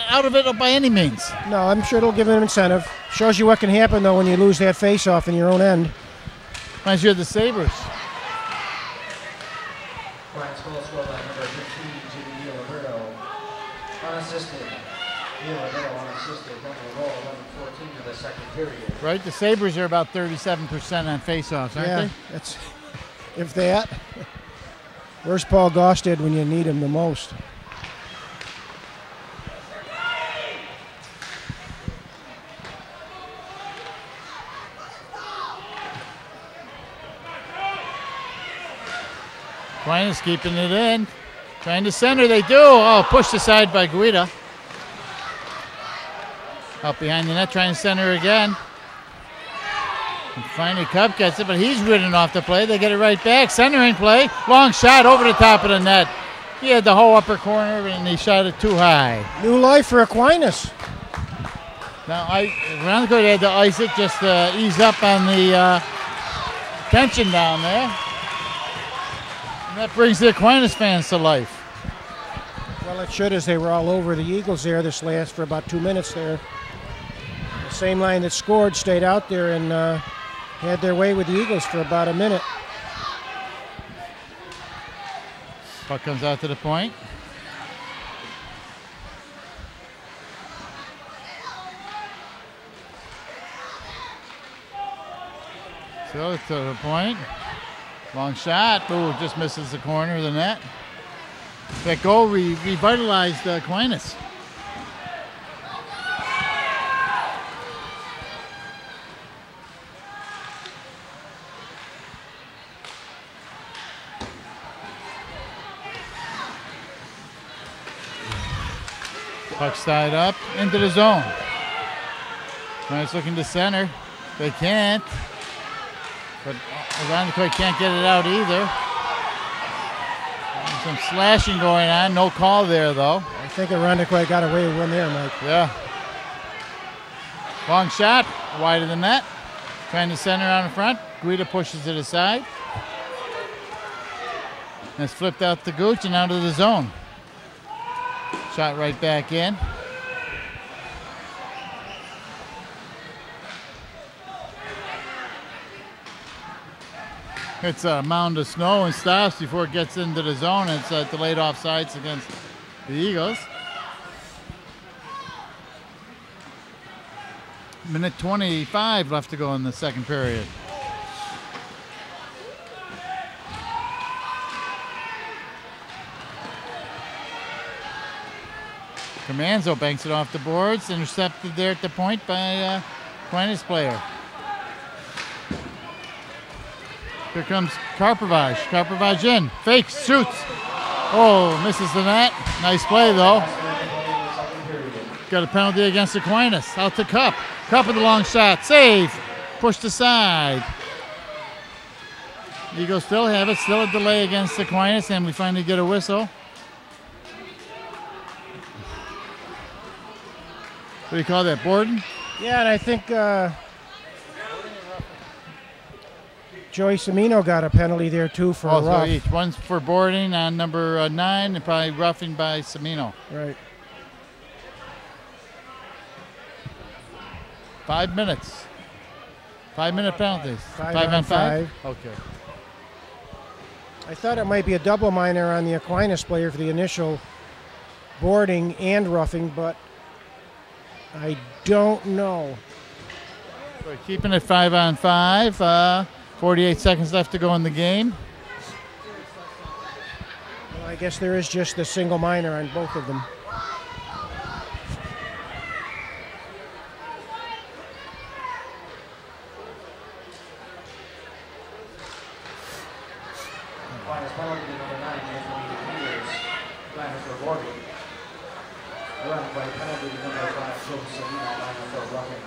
out of it by any means. No, I'm sure it'll give him incentive. Shows you what can happen, though, when you lose that faceoff in your own end. Reminds you of the Sabres. Brian's goal scored by number 15, Jimmy Alberto. Unassisted. Alberto unassisted. Then the goal, 11-14 in the second period. Right, the Sabres are about 37% on faceoffs, aren't they? That's if that. Where's Paul Gosted when you need him the most? Aquinas keeping it in. Trying to center, they do. Oh, pushed aside by Guida. Out behind the net, trying to center again. And finally, Cup gets it, but he's ridden off the play. They get it right back. Centering play. Long shot over the top of the net. He had the whole upper corner, and he shot it too high. New life for Aquinas. Now, Rancourt had to ice it just to ease up on the tension down there. And that brings the Aquinas fans to life. Well, it should, as they were all over the Eagles there this last for about 2 minutes there. The same line that scored stayed out there and had their way with the Eagles for about a minute. Puck comes out to the point. So to the point. Long shot. Ooh, just misses the corner of the net. That goal revitalized Aquinas. Puck's tied up into the zone. Aquinas looking to center. They can't. But Ironically can't get it out either. There's some slashing going on. No call there, though. I think Ironically got away with one there, Mike. Yeah. Long shot. Wide of the net. Trying to center on the front. Guida pushes it aside. And it's flipped out to Gooch and out of the zone. Shot right back in. It's a mound of snow and stops before it gets into the zone. It's delayed offsides against the Eagles. Minute 25 left to go in the second period. Comanzo banks it off the boards, intercepted there at the point by Aquinas player. Here comes Karpovich. Karpovich in, fakes, shoots. Oh, misses the net. Nice play though. Got a penalty against Aquinas. Out to Cup. Cup with the long shot. Save. Pushed aside. Eagles still have it. Still a delay against Aquinas, and we finally get a whistle. What do you call that, Borden? Yeah, and I think Joey Semino got a penalty there too for a rough. So each. One's for boarding on number 9 and probably roughing by Semino. Right. 5 minutes. 5-minute penalties. 5 on on 5? 5. Okay. I thought it might be a double minor on the Aquinas player for the initial boarding and roughing, but I don't know. We're keeping it 5 on 5. 48 seconds left to go in the game. I guess there is just a single minor on both of them. Minus penalty to number 9, Anthony Peters. Minus for Morgan. Run by penalty to number 5, Joe Salina. Minus for roughing.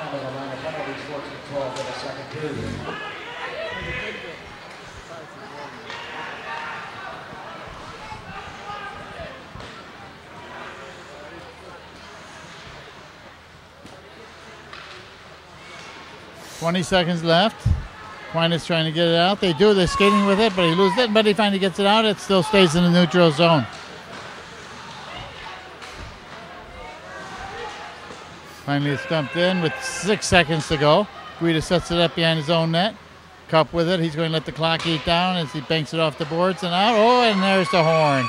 Number 9 penalties 14-12 for the second period. .20 left. Aquinas trying to get it out. They do. They're skating with it, but he loses it. But he finally gets it out. It still stays in the neutral zone. Finally, it's dumped in with 6 seconds to go. Guida sets it up behind his own net. Cup with it. He's going to let the clock eat down as he banks it off the boards and out. Oh, and there's the horn.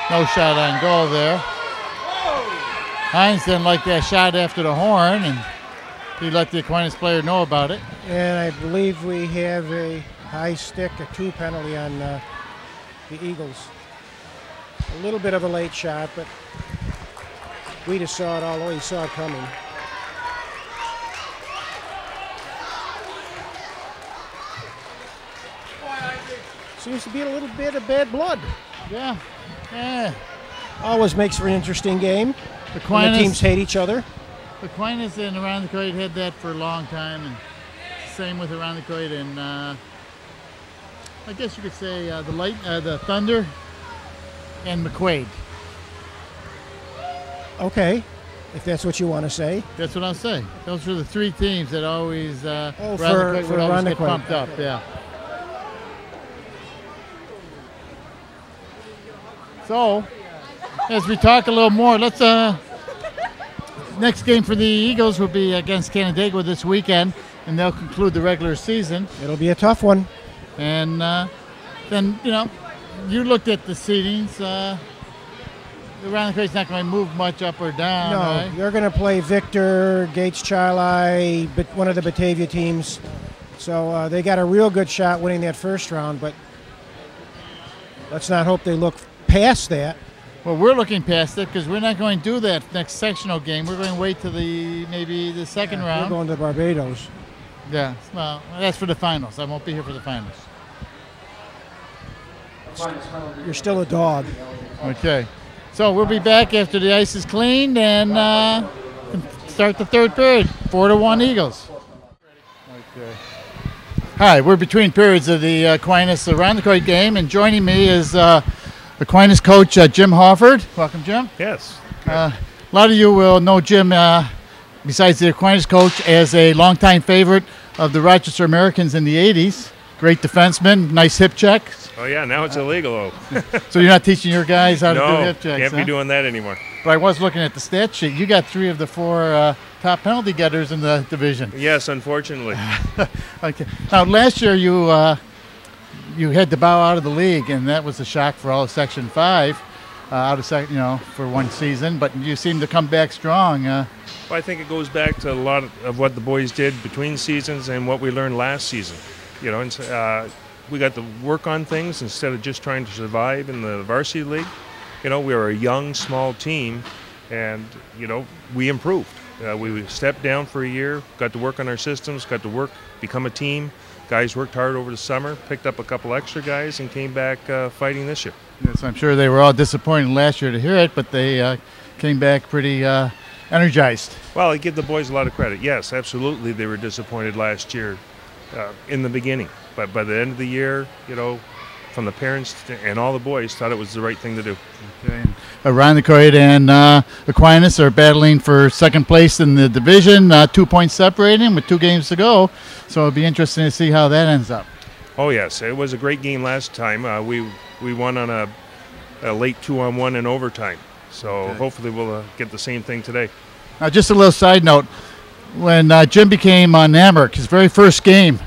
No shot on goal there. Hines didn't like that shot after the horn, and he let the Aquinas player know about it. And I believe we have a high stick, a 2 penalty on the Eagles. A little bit of a late shot, but we just saw it all the way. He saw it coming. Seems to be a little bit of bad blood. Yeah. Yeah. Always makes for an interesting game. When the teams hate each other. Aquinas and Around the Coit had that for a long time, and same with Around the Coit, and I guess you could say the Thunder and McQuaid. Okay, if that's what you want to say. That's what I'll say. Those were the 3 teams that always for would always get Coit. pumped up. Yeah. So, as we talk a little more, let's next game for the Eagles will be against Canandaigua this weekend, and they'll conclude the regular season. It'll be a tough one. And then, you looked at the seedings. The Round the Coit's not going to move much up or down. No, right? They're going to play Victor, Gates, Charli, but one of the Batavia teams. So they got a real good shot winning that first round, but let's not hope they look past that. Well, we're looking past it because we're not going to do that next sectional game. We're going to wait till maybe the second round. We're going to Barbados. Yeah, well, that's for the finals. I won't be here for the finals. You're still a dog. Okay. So we'll be back after the ice is cleaned and start the third period. 4-1 Eagles. Okay. Hi, we're between periods of the Aquinas Around the Coit game, and joining me is Aquinas coach Jim Hawford. Welcome, Jim. Yes. A lot of you will know Jim, besides the Aquinas coach, as a longtime favorite of the Rochester Americans in the 80s. Great defenseman, nice hip check. Oh, yeah, now it's illegal, though. So you're not teaching your guys how to do hip checks, No, can't be doing that anymore. But I was looking at the stat sheet. You got 3 of the 4 top penalty getters in the division. Yes, unfortunately. Okay. Now, last year you had to bow out of the league, and that was a shock for all of Section 5, for one season. But you seem to come back strong. Well, I think it goes back to a lot of what the boys did between seasons and what we learned last season. We got to work on things instead of just trying to survive in the varsity league. We were a young, small team, and, we improved. We stepped down for a year, got to work on our systems, got to become a team. Guys worked hard over the summer, picked up a couple extra guys, and came back fighting this year. Yes, I'm sure they were all disappointed last year to hear it, but they came back pretty energized. Well, I give the boys a lot of credit. Yes, absolutely, they were disappointed last year in the beginning. But by the end of the year, from the parents and all the boys, thought it was the right thing to do. Okay. Around the Coit and Aquinas are battling for second place in the division, 2 points separating with 2 games to go. So it'll be interesting to see how that ends up. Oh, yes. It was a great game last time. We won on a late 2-on-1 in overtime. So hopefully we'll get the same thing today. Now, just a little side note. When Jim became on Namerick, his very first game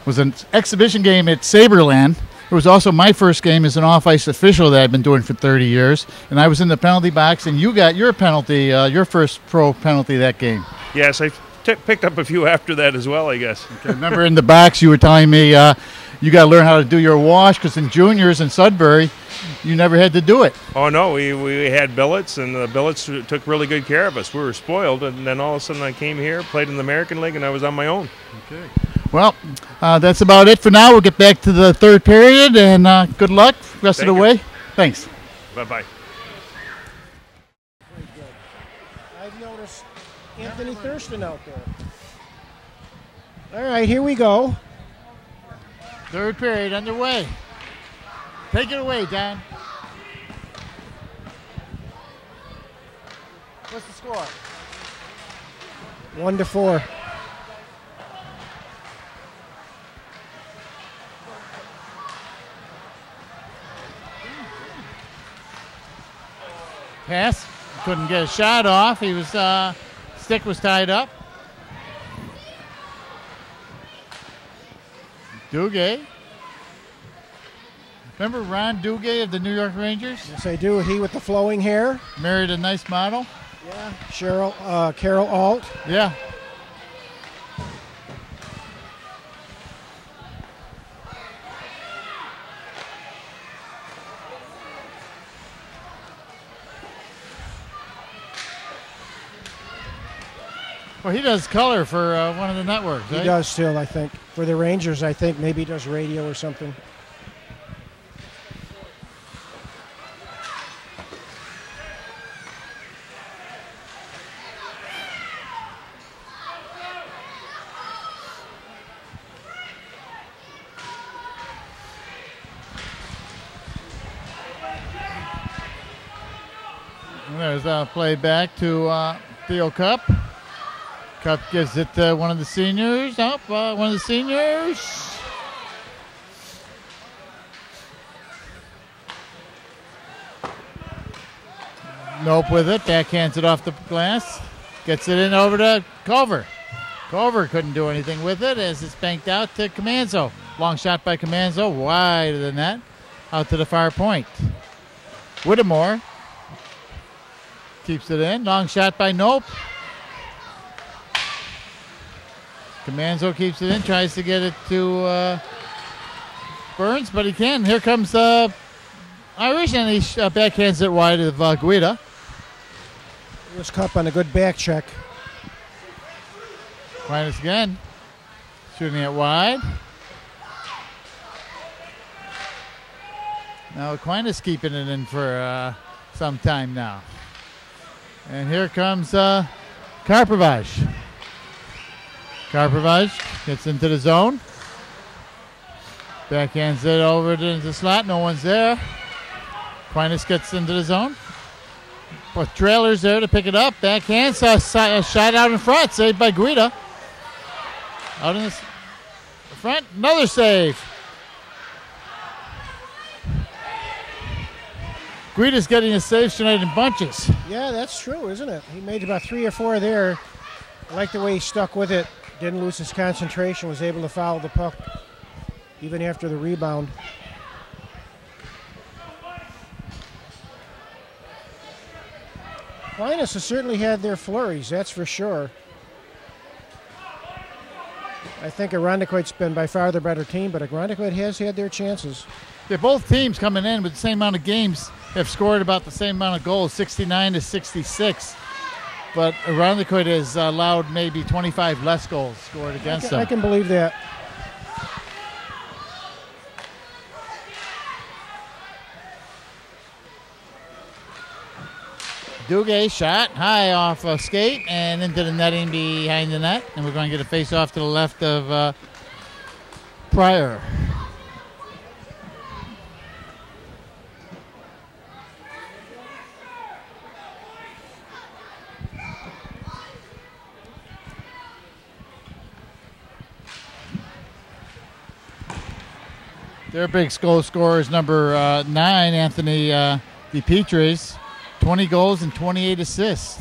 was an exhibition game at Saberland. It was also my first game as an off-ice official that I've been doing for 30 years. And I was in the penalty box, and you got your penalty, your first pro penalty that game. Yes, I picked up a few after that as well, I guess. Okay, remember in the box you were telling me you got to learn how to do your wash, because in juniors in Sudbury, you never had to do it. Oh, no, we had billets, and the billets took really good care of us. We were spoiled, and then all of a sudden I came here, played in the American League, and I was on my own. Okay. Well, that's about it for now. We'll get back to the third period, and good luck rest of the way. Thanks. Bye-bye. Very good. I've noticed Anthony Thurston out there. All right, here we go. Third period underway. Take it away, Don. What's the score? 1-4. Pass. Couldn't get a shot off. He was stick was tied up. Duguay. Remember Ron Duguay of the New York Rangers? Yes, I do. He with the flowing hair. Married a nice model. Yeah. Carol Alt. Yeah. Well, he does color for one of the networks, right? He does still, I think. For the Rangers, I think. Maybe he does radio or something. And there's a play back to Theo Cup. Cup gives it to one of the seniors. One of the seniors. Nope with it. Backhands it off the glass. Gets it in over to Culver. Culver couldn't do anything with it as it's banked out to Comanzo. Long shot by Comanzo. Wider than that. Out to the far point. Whittemore keeps it in. Long shot by Nope. Comanzo keeps it in, tries to get it to Burns, but he can't. Here comes Irish, and he backhands it wide of Guida. This Cup on a good back check. Aquinas again, shooting it wide. Now Aquinas keeping it in for some time now. And here comes Karpovich. Karpovich gets into the zone. Backhands it over to the slot. No one's there. Aquinas gets into the zone. But Trailer's there to pick it up. Backhand. Saw a shot out in front. Saved by Guida. Out in the front. Another save. Guida's getting his saves tonight in bunches. Yeah, that's true, isn't it? He made about 3 or 4 there. I like the way he stuck with it. Didn't lose his concentration. Was able to foul the puck even after the rebound. Aquinas has certainly had their flurries, that's for sure. I think Irondequoit's been by far the better team, but Irondequoit has had their chances. Yeah, both teams coming in with the same amount of games have scored about the same amount of goals, 69 to 66. But Irondequoit has allowed maybe 25 less goals scored against them. I can believe that. Duguay shot high off a skate and into the netting behind the net. And we're going to get a face off to the left of Pryor. Their big goal scorer is number 9, Anthony DiPietris, 20 goals and 28 assists.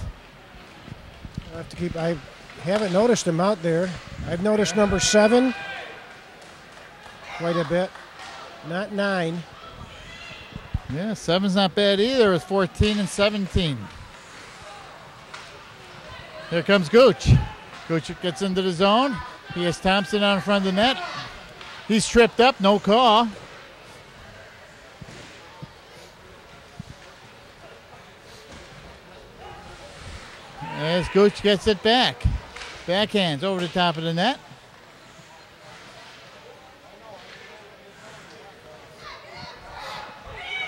I have to keep. I haven't noticed him out there. I've noticed number 7 quite a bit. Not 9. Yeah, 7's not bad either with 14 and 17. Here comes Gooch. Gooch gets into the zone. He has Thompson out in front of the net. He's tripped up, no call. As Gooch gets it back. Backhands over the top of the net.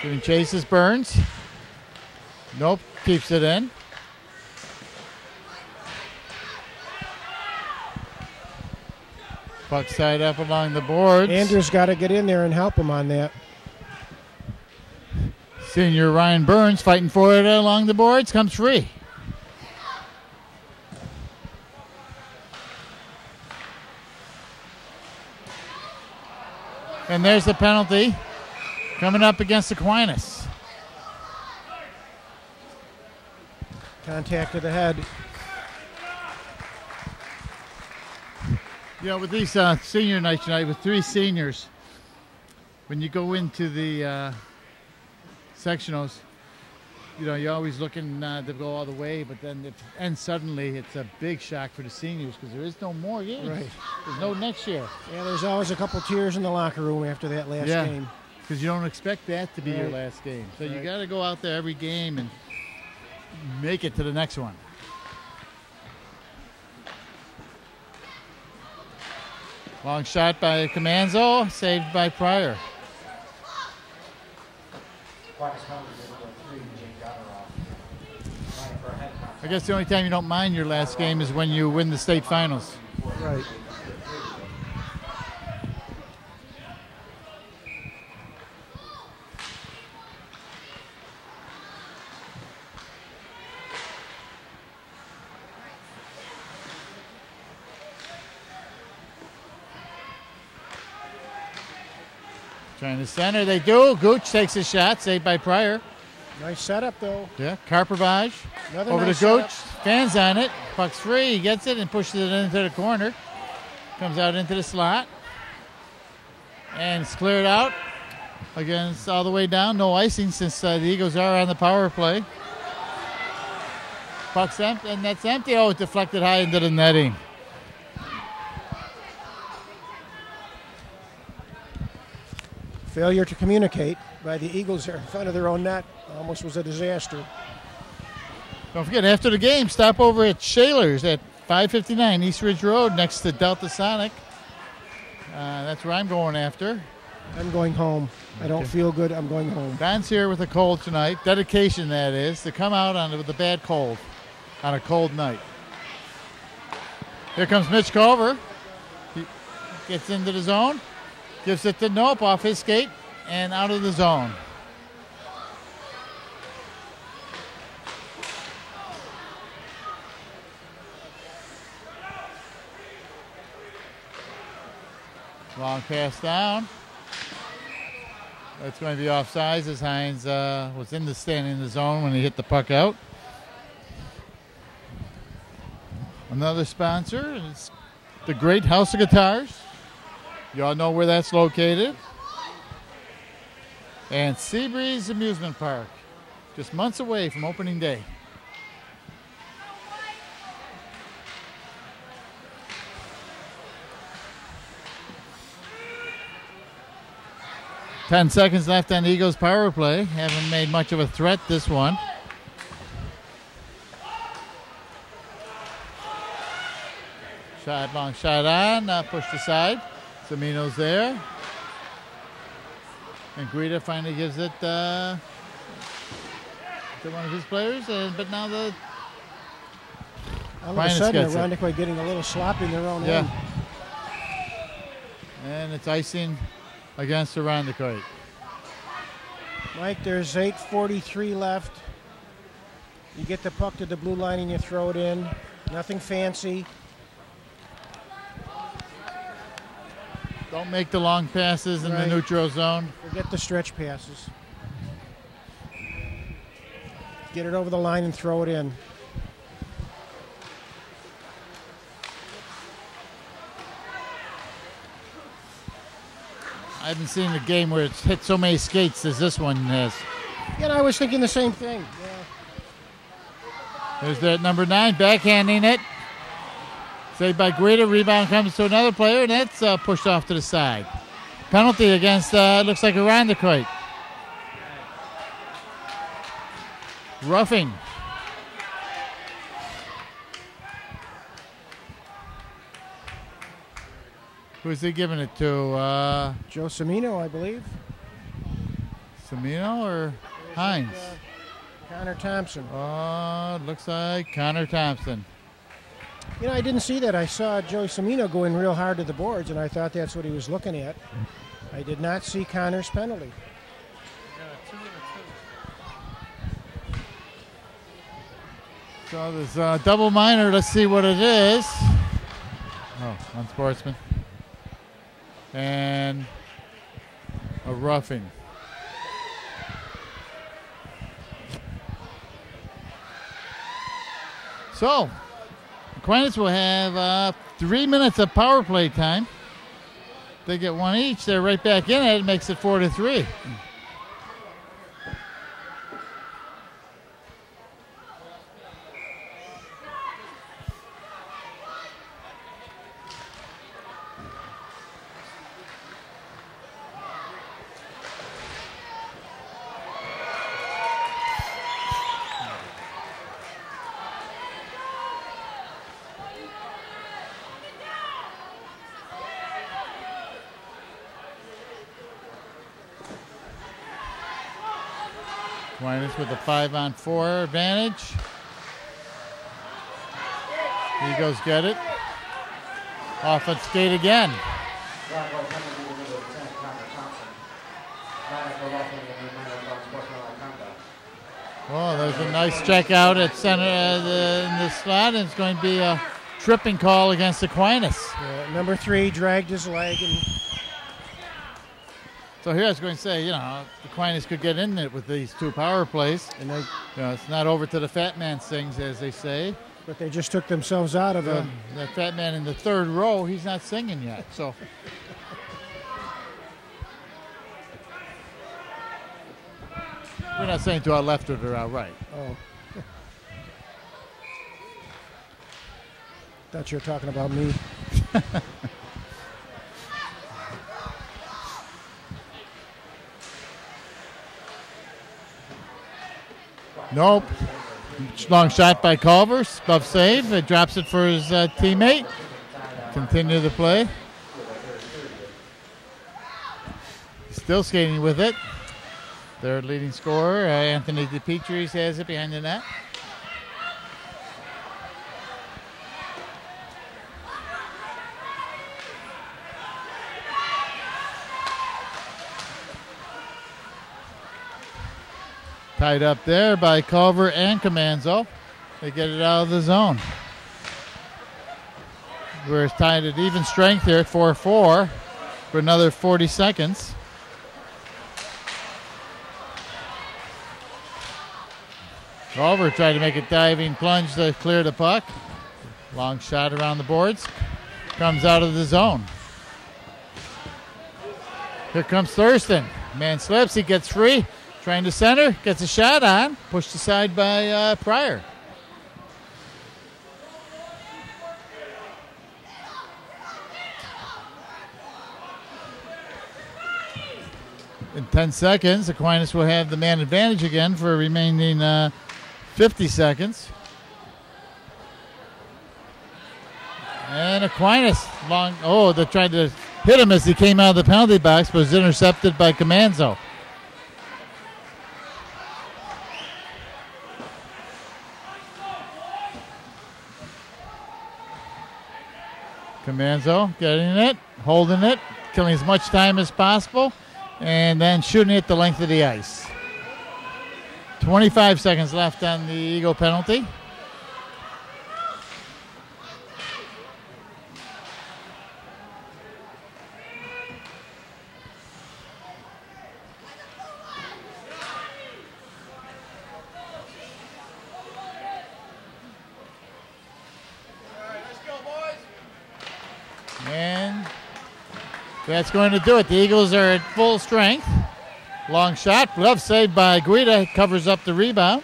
Giving chases Burns. Nope, keeps it in. Puck side up along the boards. Andrews got to get in there and help him on that. Senior Ryan Burns fighting for it along the boards, comes free. And there's the penalty coming up against Aquinas. Contact to the head. You know, with these senior nights tonight, with 3 seniors, when you go into the sectionals, you know, you're always looking to go all the way, but then suddenly it's a big shock for the seniors because there is no more games. Right. There's no next year. Yeah, there's always a couple tears in the locker room after that last game. Because you don't expect that to be your Right. last game. So you Right. got to go out there every game and make it to the next one. Long shot by Comanzo, saved by Pryor. Aquinas penalty number 3, Jake Gunneroff. Trying for a head knock. I guess the only time you don't mind your last game is when you win the state finals. Right. Trying to center, they do. Gooch takes a shot, saved by Pryor. Nice setup, though. Yeah, Karpovage Another over nice to Gooch. setup. Fans on it. Puck's free. He gets it and pushes it into the corner. Comes out into the slot. And it's cleared out. Against all the way down. No icing since the Eagles are on the power play. Puck's empty, and that's empty. Oh, it deflected high into the netting. Failure to communicate by the Eagles there in front of their own net. Almost was a disaster. Don't forget, after the game, stop over at Shaler's at 559 East Ridge Road next to Delta Sonic. That's where I'm going after. I'm going home. I don't feel good. I'm going home. Don's here with a cold tonight. Dedication, that is, to come out with a bad cold on a cold night. Here comes Mitch Culver. He gets into the zone. Gives it to Nope off his skate and out of the zone. Long pass down. That's going to be offsides as Hines was standing in the zone when he hit the puck out. Another sponsor is the Great House of Guitars. You all know where that's located. And Seabreeze Amusement Park, just months away from opening day. Ten seconds left on the Eagles' power play. Haven't made much of a threat this one. Long shot on, pushed aside. Samino's there. And Guida finally gives it to one of his players, but now the All of a sudden, Irondequoit getting a little sloppy in their own end. And it's icing against Irondequoit. Mike, there's 8:43 left. You get the puck to the blue line and you throw it in. Nothing fancy. Don't make the long passes in the neutral zone. Forget the stretch passes. Get it over the line and throw it in. I haven't seen a game where it's hit so many skates as this one has. Yeah, and I was thinking the same thing. There's that number 9 backhanding it. Saved by Guida. Rebound comes to another player, and that's pushed off to the side. Penalty against, looks like Irondequoit. Roughing. Who's he giving it to? Joe Semino, I believe. Semino or Hines? Connor Thompson. Looks like Connor Thompson. You know, I didn't see that. I saw Joe Semino go in real hard to the boards, and I thought that's what he was looking at. I did not see Connor's penalty. So there's a double minor. Let's see what it is. Oh, unsportsman. And a roughing. So, Aquinas will have 3 minutes of power play time. They get one each. They're right back in it. It makes it 4-3. Aquinas with a 5-on-4 advantage. Eagles get it. Offense skate again. Oh, there's a nice check out at center in the slot, and it's going to be a tripping call against Aquinas. Number 3 dragged his leg. So here I was going to say, Aquinas could get in it with these 2 power plays. And it's not over to the fat man sings, as they say. But they just took themselves out of that fat man in the 3rd row. He's not singing yet. So we're not saying to our left or to our right. Oh. Thought you were talking about me. Nope. Long shot by Culver. Buff save. It drops it for his teammate. Continue the play. Still skating with it. Their leading scorer, Anthony DePietris, has it behind the net. Tied up there by Culver and Comanzo. They get it out of the zone. We're tied at even strength here at 4-4 for another 40 seconds. Culver tried to make a diving plunge to clear the puck. Long shot around the boards. Comes out of the zone. Here comes Thurston. Man slips, he gets free. Trying to center, gets a shot on, pushed aside by Pryor. In 10 seconds, Aquinas will have the man advantage again for remaining 50 seconds. And Aquinas, they tried to hit him as he came out of the penalty box, but was intercepted by Comanzo. Comanzo getting it, holding it, killing as much time as possible, and then shooting it the length of the ice. 25 seconds left on the Eagle penalty. And that's going to do it. The Eagles are at full strength. Long shot. Glove saved by Guida. Covers up the rebound.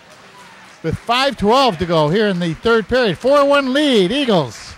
With 5:12 to go here in the 3rd period. 4-1 lead, Eagles.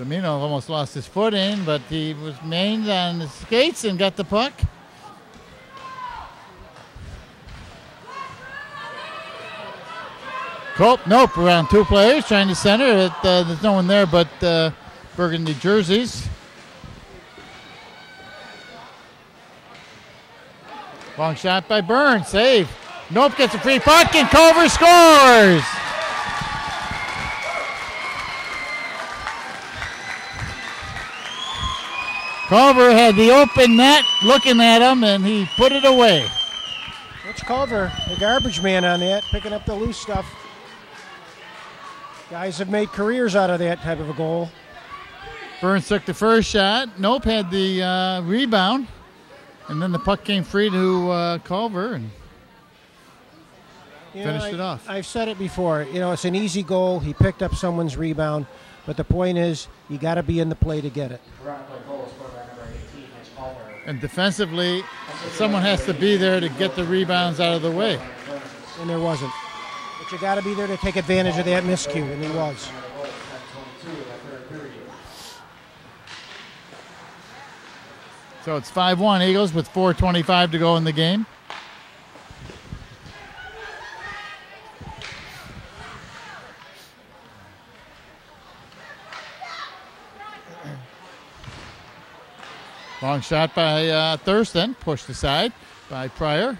Semino almost lost his footing, but he was mained on his skates and got the puck. Nope, around 2 players trying to center it. There's no one there but burgundy jerseys. Long shot by Burns, save. Nope, gets a free puck and Culver scores. Culver had the open net looking at him and he put it away. It's Culver, the garbage man on that, picking up the loose stuff. Guys have made careers out of that type of a goal. Burns took the first shot. Nope had the rebound. And then the puck came free to Culver and finished it off. I've said it before. It's an easy goal. He picked up someone's rebound. But the point is, you got to be in the play to get it. And defensively, someone has to be there to get the rebounds out of the way. And there wasn't. But you got to be there to take advantage of that miscue, and he was. So it's 5-1 Eagles with 4:25 to go in the game. Long shot by Thurston, pushed aside by Pryor.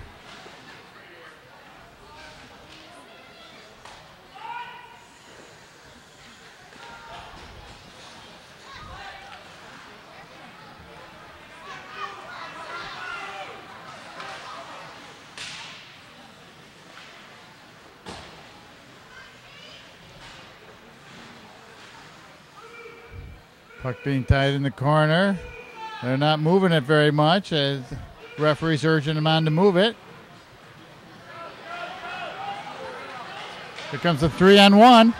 Puck being tied in the corner. They're not moving it very much as referees urging them on to move it. Here comes a 3-on-1.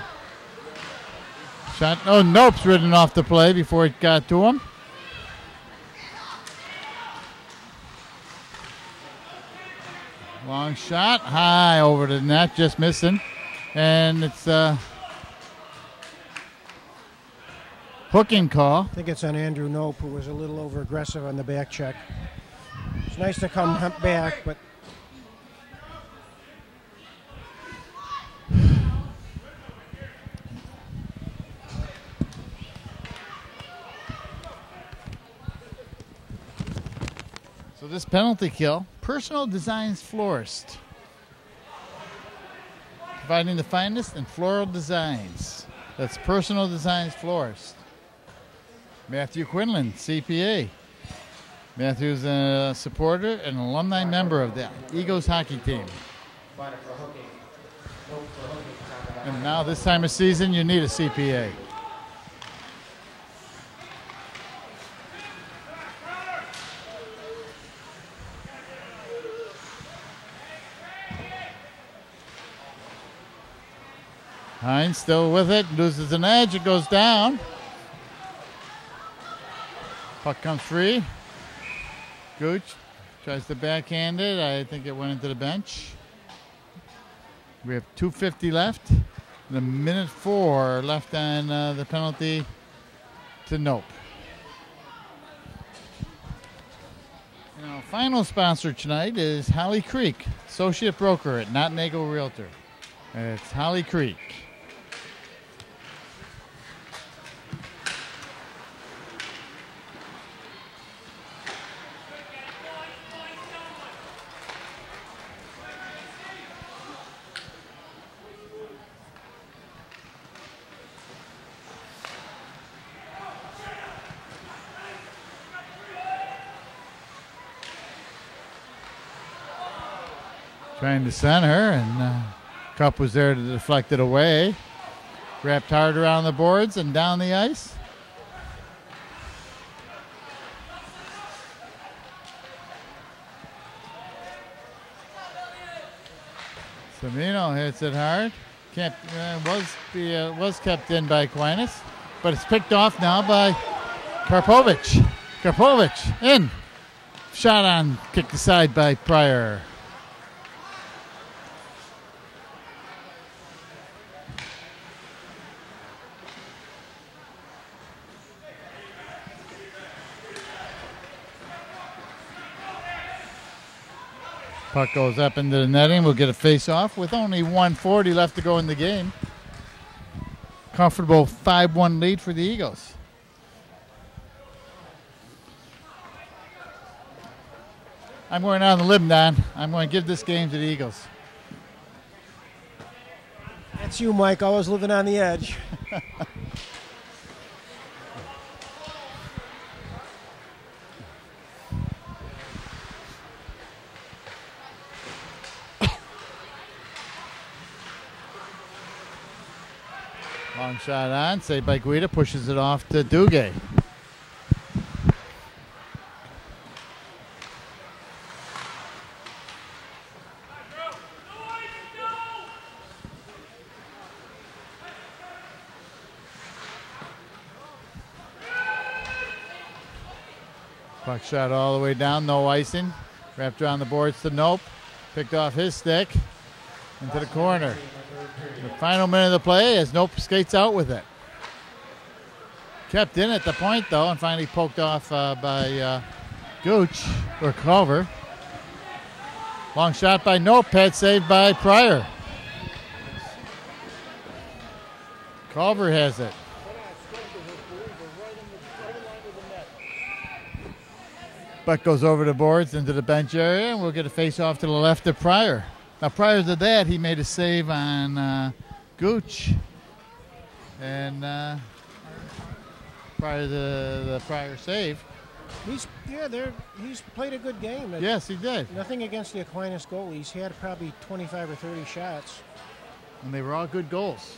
Shot. Oh, Nope's ridden off the play before it got to him. Long shot. High over the net. Just missing. And it's hooking call. I think it's on Andrew Nope, who was a little over aggressive on the back check. It's nice to come back, but so this penalty kill, Personal Designs Florist, providing the finest in floral designs. That's Personal Designs Florist. Matthew Quinlan, CPA. Matthew's a supporter and alumni member of the Eagles hockey team. And now this time of season, you need a CPA. Hines still with it, loses an edge, it goes down. Puck comes free. Gooch tries to backhand it. I think it went into the bench. We have 2:50 left. And a minute 4 left on the penalty to Nope. And our final sponsor tonight is Holly Creek, associate broker at Not Nagle Realtor. It's Holly Creek. Trying to center, and Cup was there to deflect it away. Wrapped hard around the boards and down the ice. Semino hits it hard. Was kept in by Aquinas, but it's picked off now by Karpovich. Karpovich in. Shot on, kicked aside by Pryor. Puck goes up into the netting. We'll get a face-off with only 1:40 left to go in the game. Comfortable 5-1 lead for the Eagles. I'm going on the limb, Don. I'm going to give this game to the Eagles. That's you, Mike, always living on the edge. Long shot on, saved by Guida, pushes it off to Duguay. Puck shot all the way down, no icing. Wrapped around the boards to Nope. Picked off his stick into the corner. The final minute of the play as Nope skates out with it. Kept in at the point though, and finally poked off by Gooch or Culver. Long shot by Nope, head saved by Pryor. Culver has it. Buck goes over the boards into the bench area, and we'll get a face-off to the left of Pryor. Now, prior to that, he made a save on Gooch. And prior to the prior save. He's played a good game. Yes, he did. Nothing against the Aquinas goalie. He's had probably 25 or 30 shots. And they were all good goals.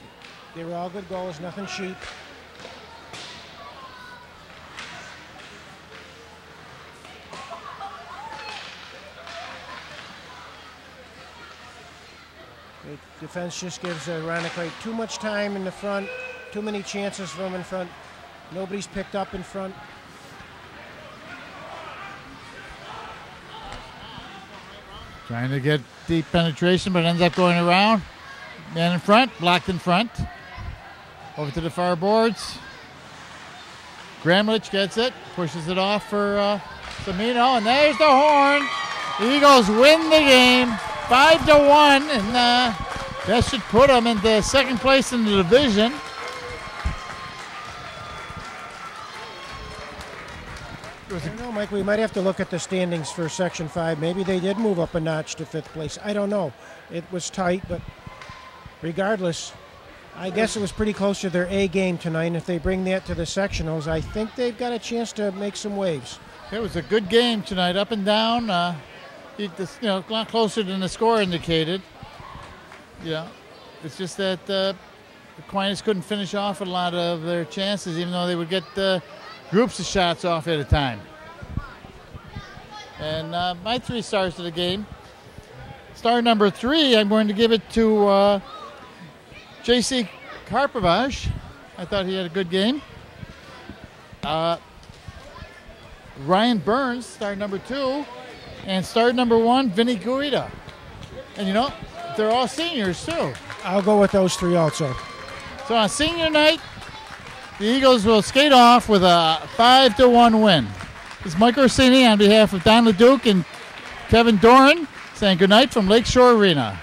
They were all good goals, nothing cheap. The defense just gives Ironically too much time in the front, too many chances for him in front. Nobody's picked up in front. Trying to get deep penetration, but ends up going around. Man in front, blocked in front. Over to the far boards. Gramlich gets it, pushes it off for Samino, and there's the horn. The Eagles win the game 5-1, and that should put them into second place in the division. I don't know, Mike. We might have to look at the standings for Section 5. Maybe they did move up a notch to 5th place. I don't know. It was tight, but regardless, I guess it was pretty close to their A game tonight. And if they bring that to the sectionals, I think they've got a chance to make some waves. It was a good game tonight, up and down. A lot closer than the score indicated. Yeah, it's just that Aquinas couldn't finish off a lot of their chances, even though they would get groups of shots off at a time. And my 3 stars of the game. Star number 3, I'm going to give it to J.C. Karpovich. I thought he had a good game. Ryan Burns, star number 2. And star number 1, Vinny Guida. And they're all seniors too. I'll go with those 3 also. So on senior night, the Eagles will skate off with a 5-1 win. This is Mike Orsini on behalf of Don LeDuc and Kevin Doran saying goodnight from Lakeshore Arena.